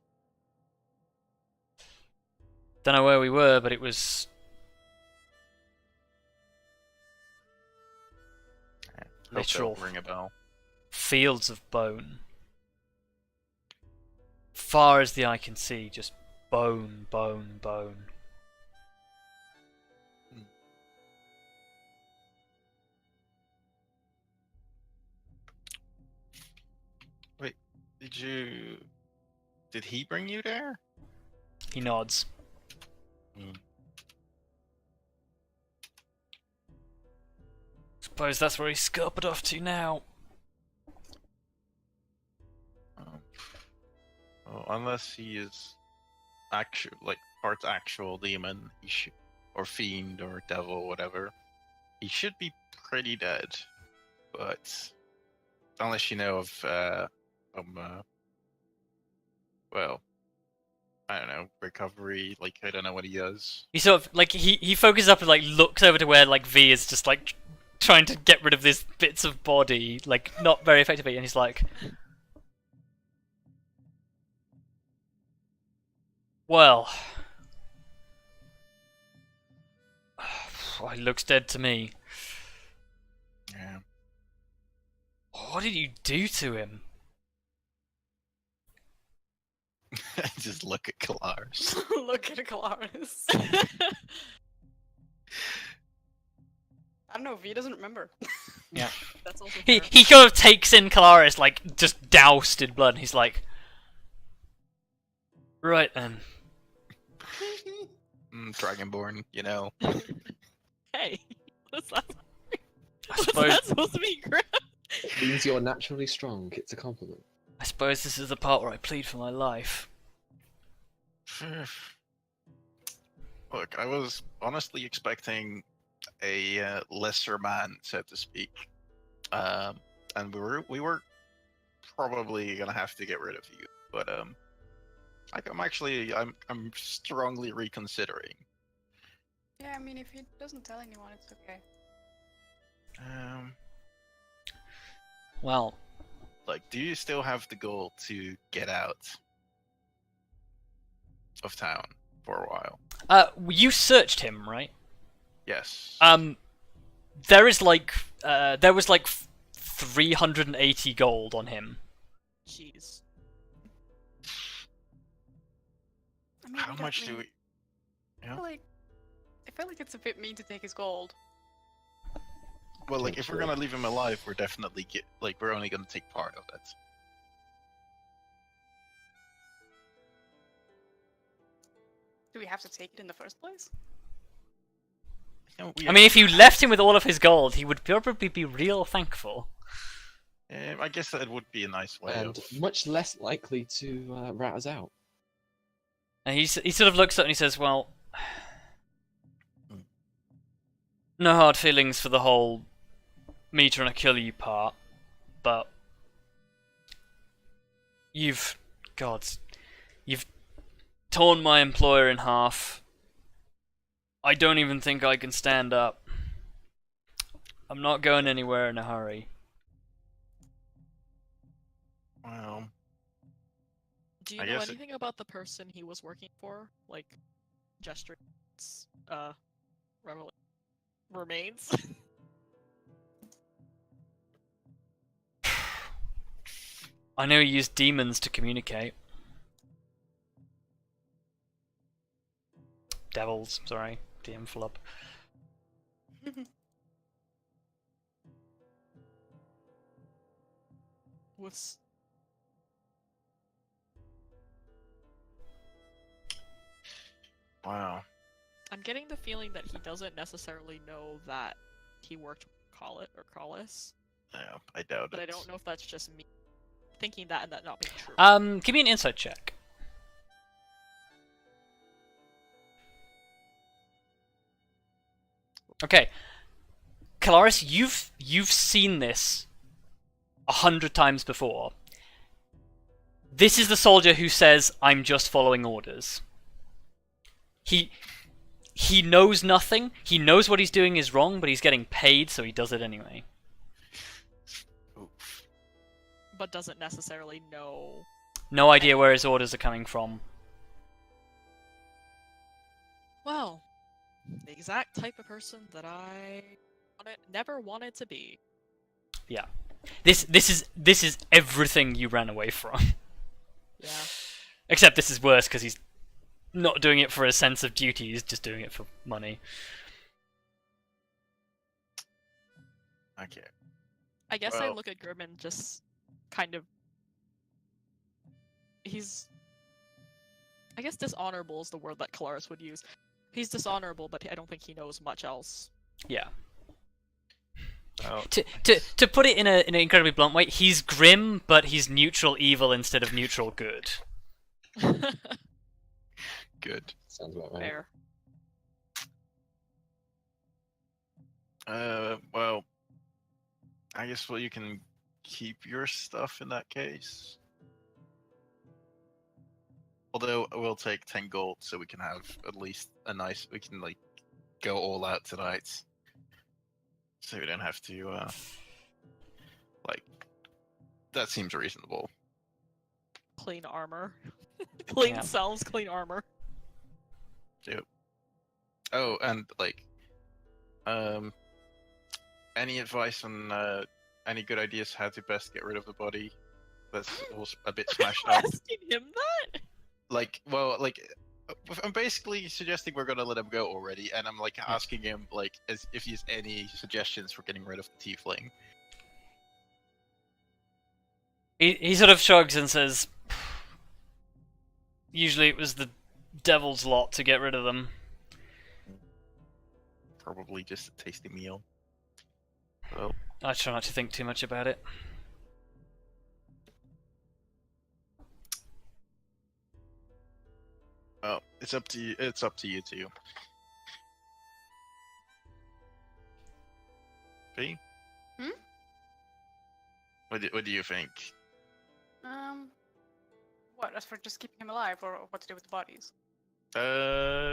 Don't know where we were, but it was Hope literal that'll ring a bell. fields of bone. Far as the eye can see, just bone, bone, bone. Wait, did he bring you there? He nods. Suppose that's where he's scuppered off to now. Well, unless he is actual, like part actual demon, he should, or fiend, or devil, whatever. He should be pretty dead, but unless you know of well, I don't know, recovery. Like I don't know what he does. He sort of like he focuses up and like looks over to where like V is just like trying to get rid of these bits of body, like not very effectively, and he's like, well, he looks dead to me. Yeah. What did you do to him? Just look at Kelariis. Look at Kelariis. I don't know, V doesn't remember. Yeah. That's also He fair. kind of takes in Kelariis like just doused in blood, and he's like, right then. Dragonborn, you know. Hey, what's that? I What's suppose that supposed to be? Means you're naturally strong. It's a compliment. I suppose this is the part where I plead for my life. Look, I was honestly expecting a lesser man, so to speak, and we were probably gonna have to get rid of you. But I'm strongly reconsidering. Yeah, I mean, if he doesn't tell anyone, it's okay. Well, Like, do you still have the goal to get out of town for a while? you searched him, right? Yes. There is like, there was like 380 gold on him. Jeez. I mean, How we don't much do really- we? I feel like it's a bit mean to take his gold. Well, like, if we're gonna leave him alive, we're definitely we're only gonna take part of it. Do we have to take it in the first place? You know, I mean, if you left him with all of his gold, he would probably be real thankful. I guess that would be a nice way And of. much less likely to rat us out. And he sort of looks up and he says, well, no hard feelings for the whole me trying to kill you part, but you've torn my employer in half. I don't even think I can stand up. I'm not going anywhere in a hurry. Well, Do you I know guess anything about the person he was working for? Like, Jester's, remains? I know you use demons to communicate. Devils, sorry. DM flub. Was wow. I'm getting the feeling that he doesn't necessarily know that he worked with Callis, Yeah, I doubt but it. I don't know if that's just me thinking that and that not being true. Give me an insight check. Okay. Kelariis, you've seen this 100 times before. This is the soldier who says, "I'm just following orders." He knows nothing. He knows what he's doing is wrong, but he's getting paid, so he does it anyway. Oof. But doesn't necessarily know. No idea where his orders are coming from. Well, the exact type of person that I never wanted to be. Yeah. This is everything you ran away from. Yeah. Except this is worse because he's not doing it for a sense of duty, he's just doing it for money. Okay. I guess I Well- look at Grim and just kind of. He's. I guess dishonorable is the word that Kelariis would use. He's dishonorable, but I don't think he knows much else. Yeah. Well, To put it in an incredibly blunt way, he's grim, but he's neutral evil instead of neutral good. good. Sounds about right. Fair. Well, I guess you can keep your stuff in that case. Although we'll take 10 gold so we can have at least a nice. We can like go all out tonight, so we don't have to. Like, that seems reasonable. Clean armor. Clean Yeah. selves, clean armor. Yep. Oh, and like, any advice on any good ideas how to best get rid of the body that's also a bit smashed up? Asking him that? Like, well, like, I'm basically suggesting we're gonna let him go already, and I'm like asking him like as if he has any suggestions for getting rid of the tiefling. He sort of shrugs and says, "Usually it was the devil's lot to get rid of them." Probably just a tasty meal. Well, I try not to think too much about it. well, it's up to you. It's up to you two. B? Hmm? What do you think? What? As for just keeping him alive, or what to do with the bodies?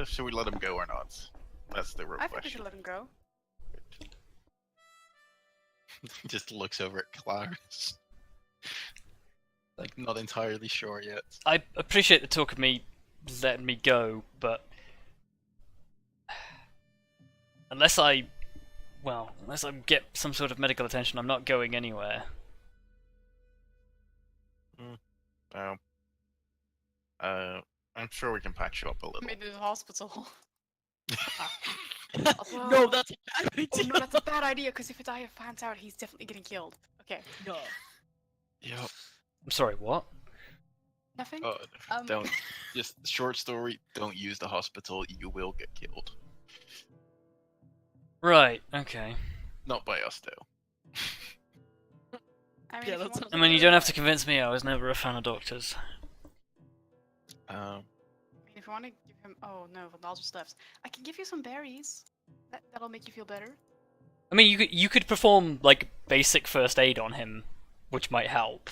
Should we let him go or not? That's the real I think we question. should let him go. He just looks over at Kelariis. Like, not entirely sure yet. I appreciate the talk of me letting me go, but unless I get some sort of medical attention, I'm not going anywhere. Oh. I'm sure we can patch you up a little. Maybe the hospital. No, that's a bad Oh, idea. no, that's a bad idea, because if Arya finds out, he's definitely getting killed. Okay. No. Yep. I'm sorry, what? Nothing? Don't. Just short story. Don't use the hospital. You will get killed. Right, okay. Not by us, though. I mean, Yeah, if that's- want I mean, you don't have to convince me, I was never a fan of doctors. I mean, if you want to give him... Oh, no, Vondal just left. I can give you some berries. That'll make you feel better. I mean, you could perform, like, basic first aid on him, which might help.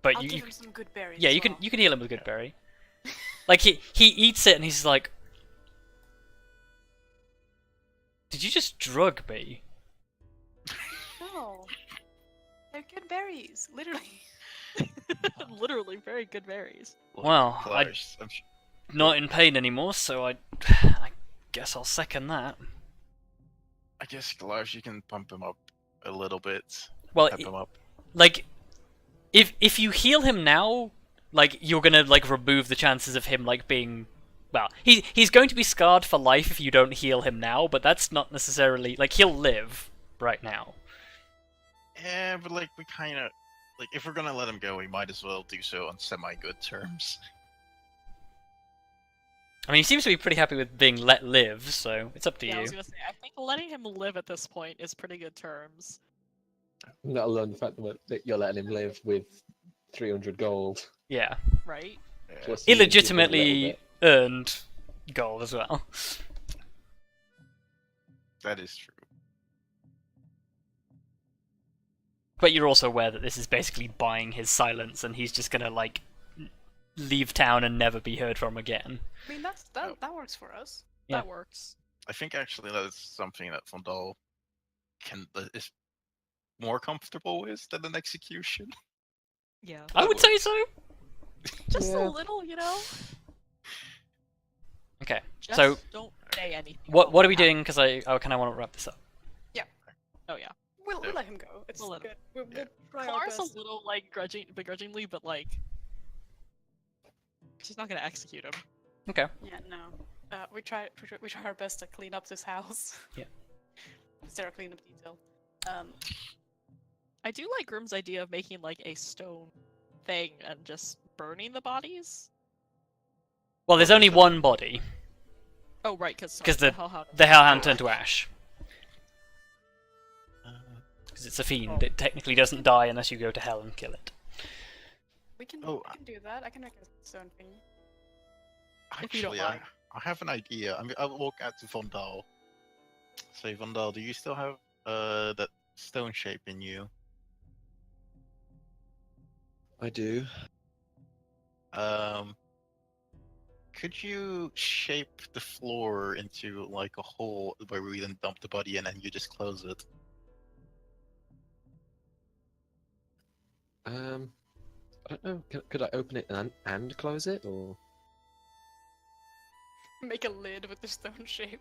But I'll you give him some good berries. yeah, as you can well. heal him with a good berry. Like, he eats it and he's like, "Did you just drug me?" No. They're good berries, literally. Literally, very good berries. Well, I'm Kelariis, I'm sure. not in pain anymore, so I guess I'll second that. I guess Kelariis, you can pump him up a little bit. Well, Pep him up. like, if you heal him now, like, you're gonna, like, remove the chances of him, like, being... Well, he's going to be scarred for life if you don't heal him now, but that's not necessarily... Like, he'll live right now. Yeah, but like we kind of like if we're gonna let him go, we might as well do so on semi-good terms. I mean, he seems to be pretty happy with being let live, so it's up to Yeah, I you. was gonna say, I think letting him live at this point is pretty good terms. Let alone the fact that you're letting him live with 300 gold. Yeah. Right? Yeah. Plus you can give him a little Illegitimately bit. earned gold as well. That is true. But you're also aware that this is basically buying his silence, and he's just gonna like leave town and never be heard from again. I mean, that works for us. Yeah. That works. I think actually that is something that Vondal is more comfortable with than an execution. Yeah. I would say so. Just Yeah. a little, you know? Okay. Just So don't say anything. what are we about doing? Because I kind of want to wrap this up. it. Oh yeah. We'll let him go. It's We'll let him. good. We'll try our Clar's best. a little like begrudgingly, but like she's not gonna execute him. Okay. Yeah, no. We try our best to clean up this house. Yeah. Is there a cleanup detail? I do like Grim's idea of making like a stone thing and just burning the bodies. Well, there's only one body. Oh right, because The Hellhound. Hellhound turned to ash. Uh, Because it's a fiend. It technically doesn't die unless you go to hell and kill it. We can Oh, do that. I can make a stone thing. If you don't actually, mind. I have an idea. I'll walk out to Vondal. Say, Vondal, do you still have that stone shape in you? I do. Could you shape the floor into like a hole where we then dump the body in and you just close it? I don't know. Could I open it and close it, or? Make a lid with the stone shape.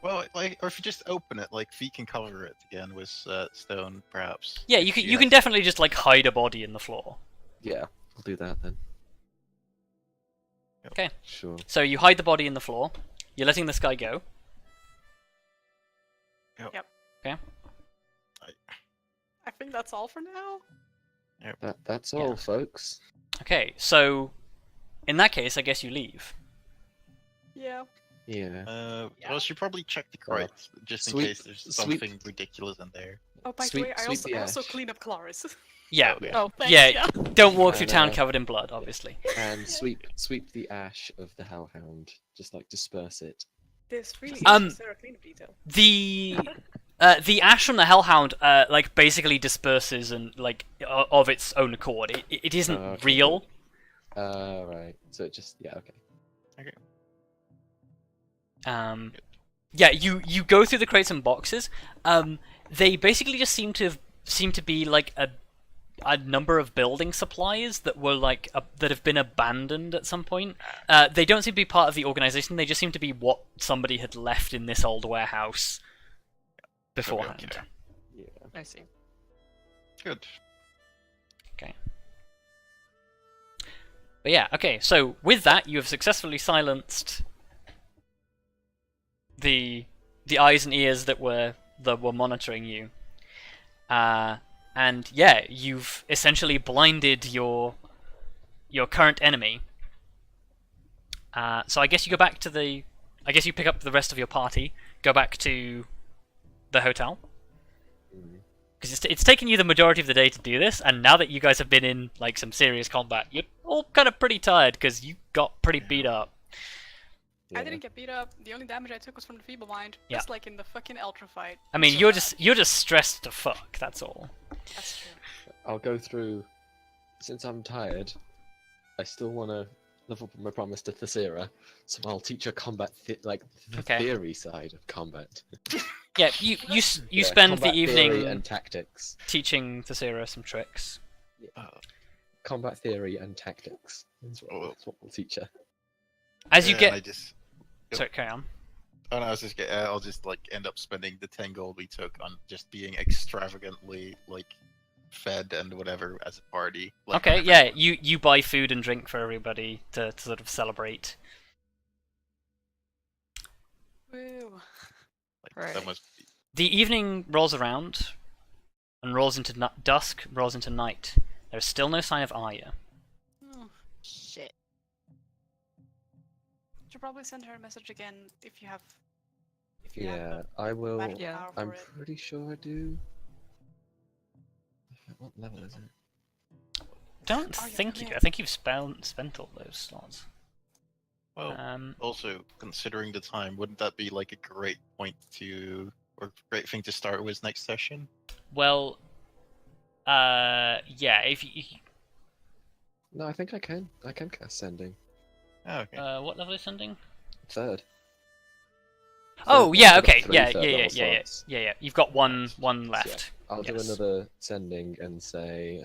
Well, like, or if you just open it, like, we can cover it again with stone, perhaps. Yeah, you can definitely just like hide a body in the floor. Yeah, I'll do that then. Okay. Sure. So you hide the body in the floor. You're letting this guy go. Yep. Okay. I think that's all for now. That's Yeah. all, folks. Okay. So in that case, I guess you leave. Yeah. Yeah. Well, I should probably check the crates, just in Sweep- case there's sweep- something ridiculous in there. Oh, by Sweep- the way, I sweep the also ash. clean up Kelariis. Yeah. Okay. Oh, thanks. Yeah. Don't walk through And, town covered in blood, obviously. And sweep the ash of the Hellhound. Just like disperse it. This really Um, is there a cleanup detail. The ash from the Hellhound like basically disperses and like of its own accord. It isn't Oh, okay. real. Right. So it just okay. Yeah, you go through the crates and boxes. They basically just seem to be like a number of building supplies that were like that have been abandoned at some point. They don't seem to be part of the organization. They just seem to be what somebody had left in this old warehouse beforehand. Okay. Yeah. I see. Good. But yeah, okay. So with that, you have successfully silenced the eyes and ears that were monitoring you. And yeah, you've essentially blinded your current enemy. So I guess you go back to I guess you pick up the rest of your party, go back to the hotel. Because it's taken you the majority of the day to do this, and now that you guys have been in like some serious combat, you're all kind of pretty tired because you got pretty beat up. I didn't get beat up. The only damage I took was from the feeble mind, Yeah. just like in the fucking Ultra fight. I mean, So you're bad. just stressed to fuck. That's all. That's true. I'll go through. Since I'm tired, I still want to live up my promise to Thalithsyr, so I'll teach her combat, the Okay. theory side of combat. Yeah, you Yeah, spend the combat theory evening and tactics. teaching Thalithsyr some tricks. Combat theory and tactics. That's what we'll teach her. As you And get, I just, sorry, carry on. oh no, I'll just like end up spending the 10 gold we took on just being extravagantly like fed and whatever as a party. Like, Okay, yeah, you buy food and drink for everybody to sort of celebrate. Woo. Like, that Right. must be, The evening rolls around, and rolls into dusk, rolls into night. There's still no sign of Arya. Oh, Shit. should probably send her a message again if you have. Yeah, I will. magical Yeah. power for I'm it. pretty sure I do. What level is it? Don't Arya, think come you do. here. I think you've spent all those slots. well, also considering the time, wouldn't that be like a great point to, or great thing to start with next session? Well, Yeah. If you, No, I think I can. I can cast sending. Oh, okay. what level is sending? Third. Oh Third yeah, level, I've got okay, three yeah, third yeah, yeah, level yeah, yeah, slots. yeah, yeah. You've got one So, yeah, left. I'll do Yes. another sending and say,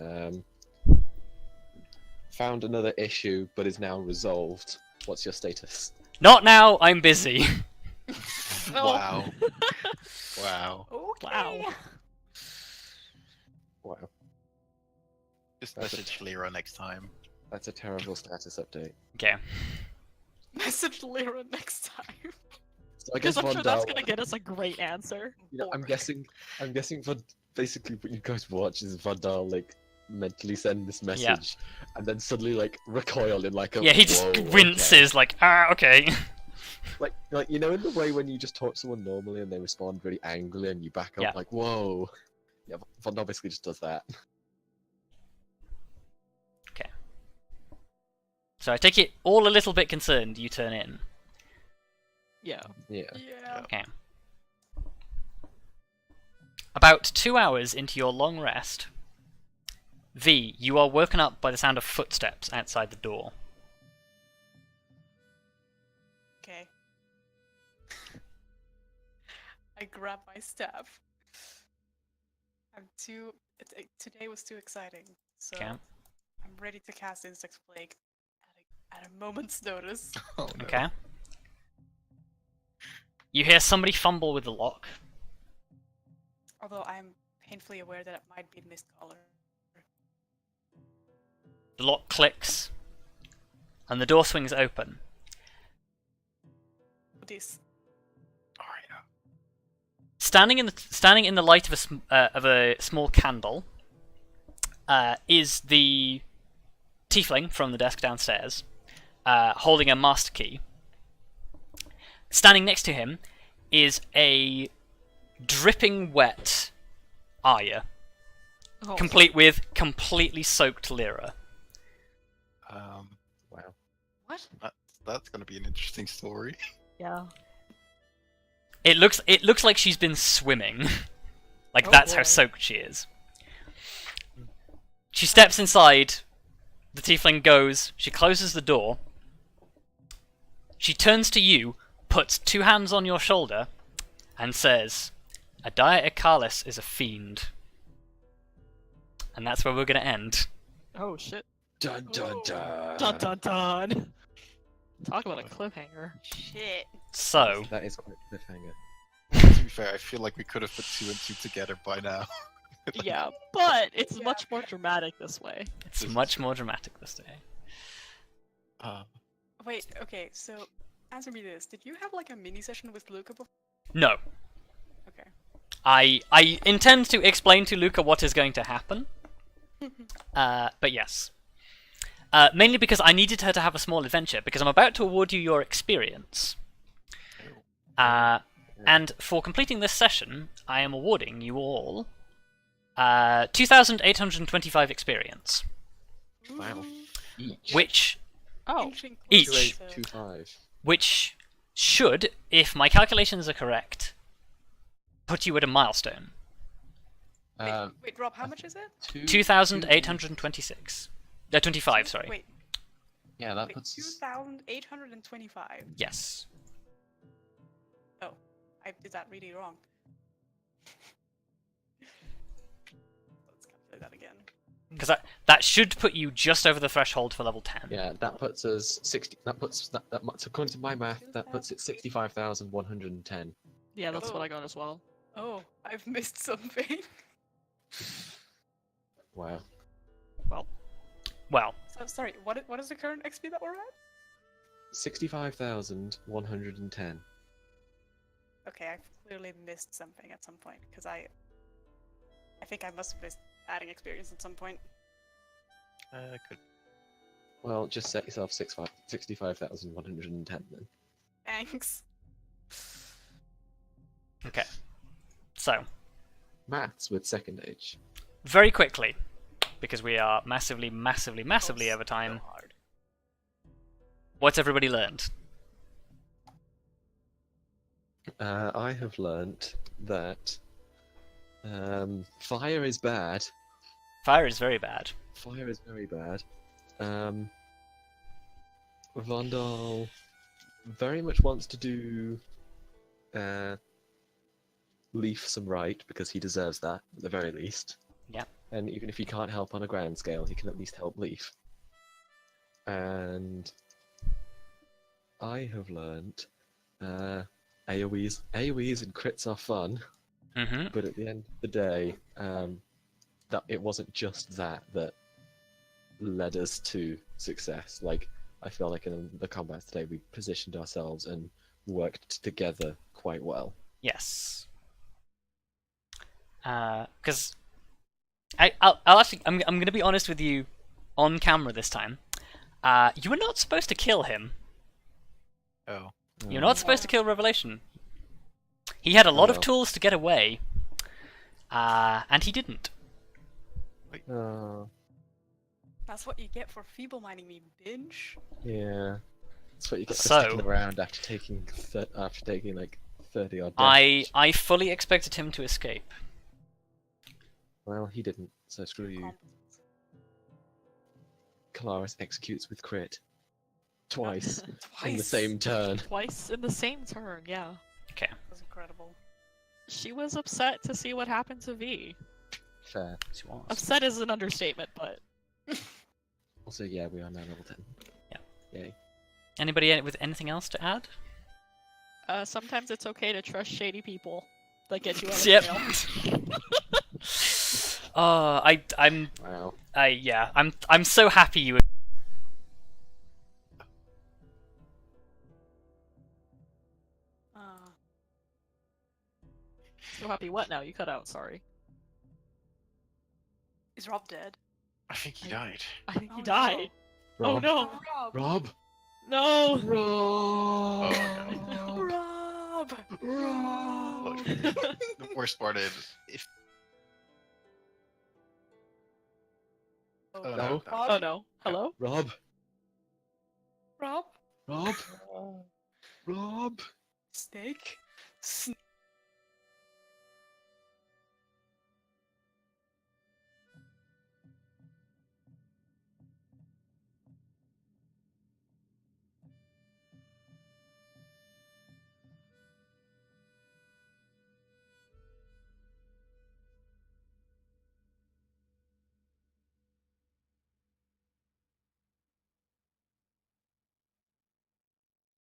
found another issue, but is now resolved. What's your status? Not now. I'm busy. Wow. Wow. Okay. Wow. Wow, Just That's message Lyra next time. that's a terrible status update. Okay. Message Lyra next time. So I guess Because I'm sure that's Vondal- gonna get us a great answer. You know, I'm guessing for basically what you guys watch is Vondal like mentally send this message, and then suddenly like recoil in like a Yeah, he just "Whoa, winces like, okay. okay." Like you know in the way when you just talk to someone normally and they respond really angrily and you back up Yeah. like whoa. Yeah, Vondal basically just does that. So I take it all a little bit concerned. You turn in. Yeah. Yeah. Yeah. Okay. About 2 hours into your long rest, V, you are woken up by the sound of footsteps outside the door. Okay. I grab my staff. Today was too exciting, so Okay. I'm ready to cast Insect Plague at a moment's notice. Oh, no. Okay. You hear somebody fumble with the lock. Although I'm painfully aware that it might be Mistcaller. The lock clicks, and the door swings open. This. Arya. Standing in the light of a small candle is the tiefling from the desk downstairs, holding a master key. Standing next to him is a dripping wet Arya, Oh, complete with completely soaked Lyra. Wow. What? That's gonna be an interesting story. Yeah. It looks like she's been swimming. Like Oh that's how boy. soaked she is. She steps inside. The tiefling goes. She closes the door. She turns to you, puts two hands on your shoulder, and says, "Arya Ikalis is a fiend." And that's where we're gonna end. Oh shit. Dun dun dun. Dun dun dun. Talk about a cliffhanger. Shit. So, That is quite a cliffhanger. To be fair, I feel like we could have put 2 and 2 together by now. Yeah, but it's Yeah. much more dramatic this way. it's This is much true. more dramatic this day. Wait, okay, so answer me this. Did you have like a mini session with Luka before? No. Okay. I intend to explain to Luka what is going to happen. But yes. Mainly because I needed her to have a small adventure, because I'm about to award you your experience. And for completing this session, I am awarding you all 2,825 experience, Wow. Each. which Oh. Inching Each. closer to- 2-5. should, if my calculations are correct, put you at a milestone. Wait, Rob, how much is it? 2,826. 25, sorry. Wait, Yeah, that wait, puts us 2,825. Yes. Oh, I did that really wrong. Let's calculate that again. Because that should put you just over the threshold for level 10. Yeah, that puts us 60. That puts that according to my math, that puts it 65,110. Yeah, that's what Oh. I got as well. Oh, I've missed something. Wow. Well, So, sorry, what is the current XP that we're at? 65,110. Okay, I've clearly missed something at some point, because I think I must have missed adding experience at some point. Could Well, just set yourself 65,110 then. Thanks. okay. So, Maths with second age. very quickly, because we are massively over time, So hard. what's everybody learned? I have learnt that fire is bad, Fire is very bad. Fire is very bad. Vondal very much wants to do Leaf some right because he deserves that at the very least. Yeah. And even if he can't help on a grand scale, he can at least help Leaf. And I have learned AoEs and crits are fun, Mm-hmm. but at the end of the day, that it wasn't just that led us to success. Like, I feel like in the combats today, we positioned ourselves and worked together quite well. Yes. Because I'll actually I'm gonna be honest with you on camera this time. You were not supposed to kill him. Oh. You're not supposed to kill Revelation. He had a lot of well. tools to get away, and he didn't. Oh, That's what you get for feeble-minding me, binge. yeah. That's what you get for So- sticking around after taking like 30 odd deaths. I fully expected him to escape. Well, he didn't, so screw you. Kelariis executes with crit. Twice. In the same turn. Twice in the same turn, yeah. Okay. That was incredible. She was upset to see what happened to V. Fair. She was. Upset is an understatement, but Also, yeah, we are now level 10. Yeah. Yay. Anybody with anything else to add? sometimes it's okay to trust shady people that get you out of Yep. jail. Wow. I'm so happy you. So happy what now? You cut out, sorry. Is Rob dead? I think he died. I think he Oh, died. Oh Rob. no! Rob! Rob! No! Rob! Rob! Look, the worst part is if. Oh, Oh, No. no. Oh no. Hello? Rob! Rob? Rob! Rob! Snake?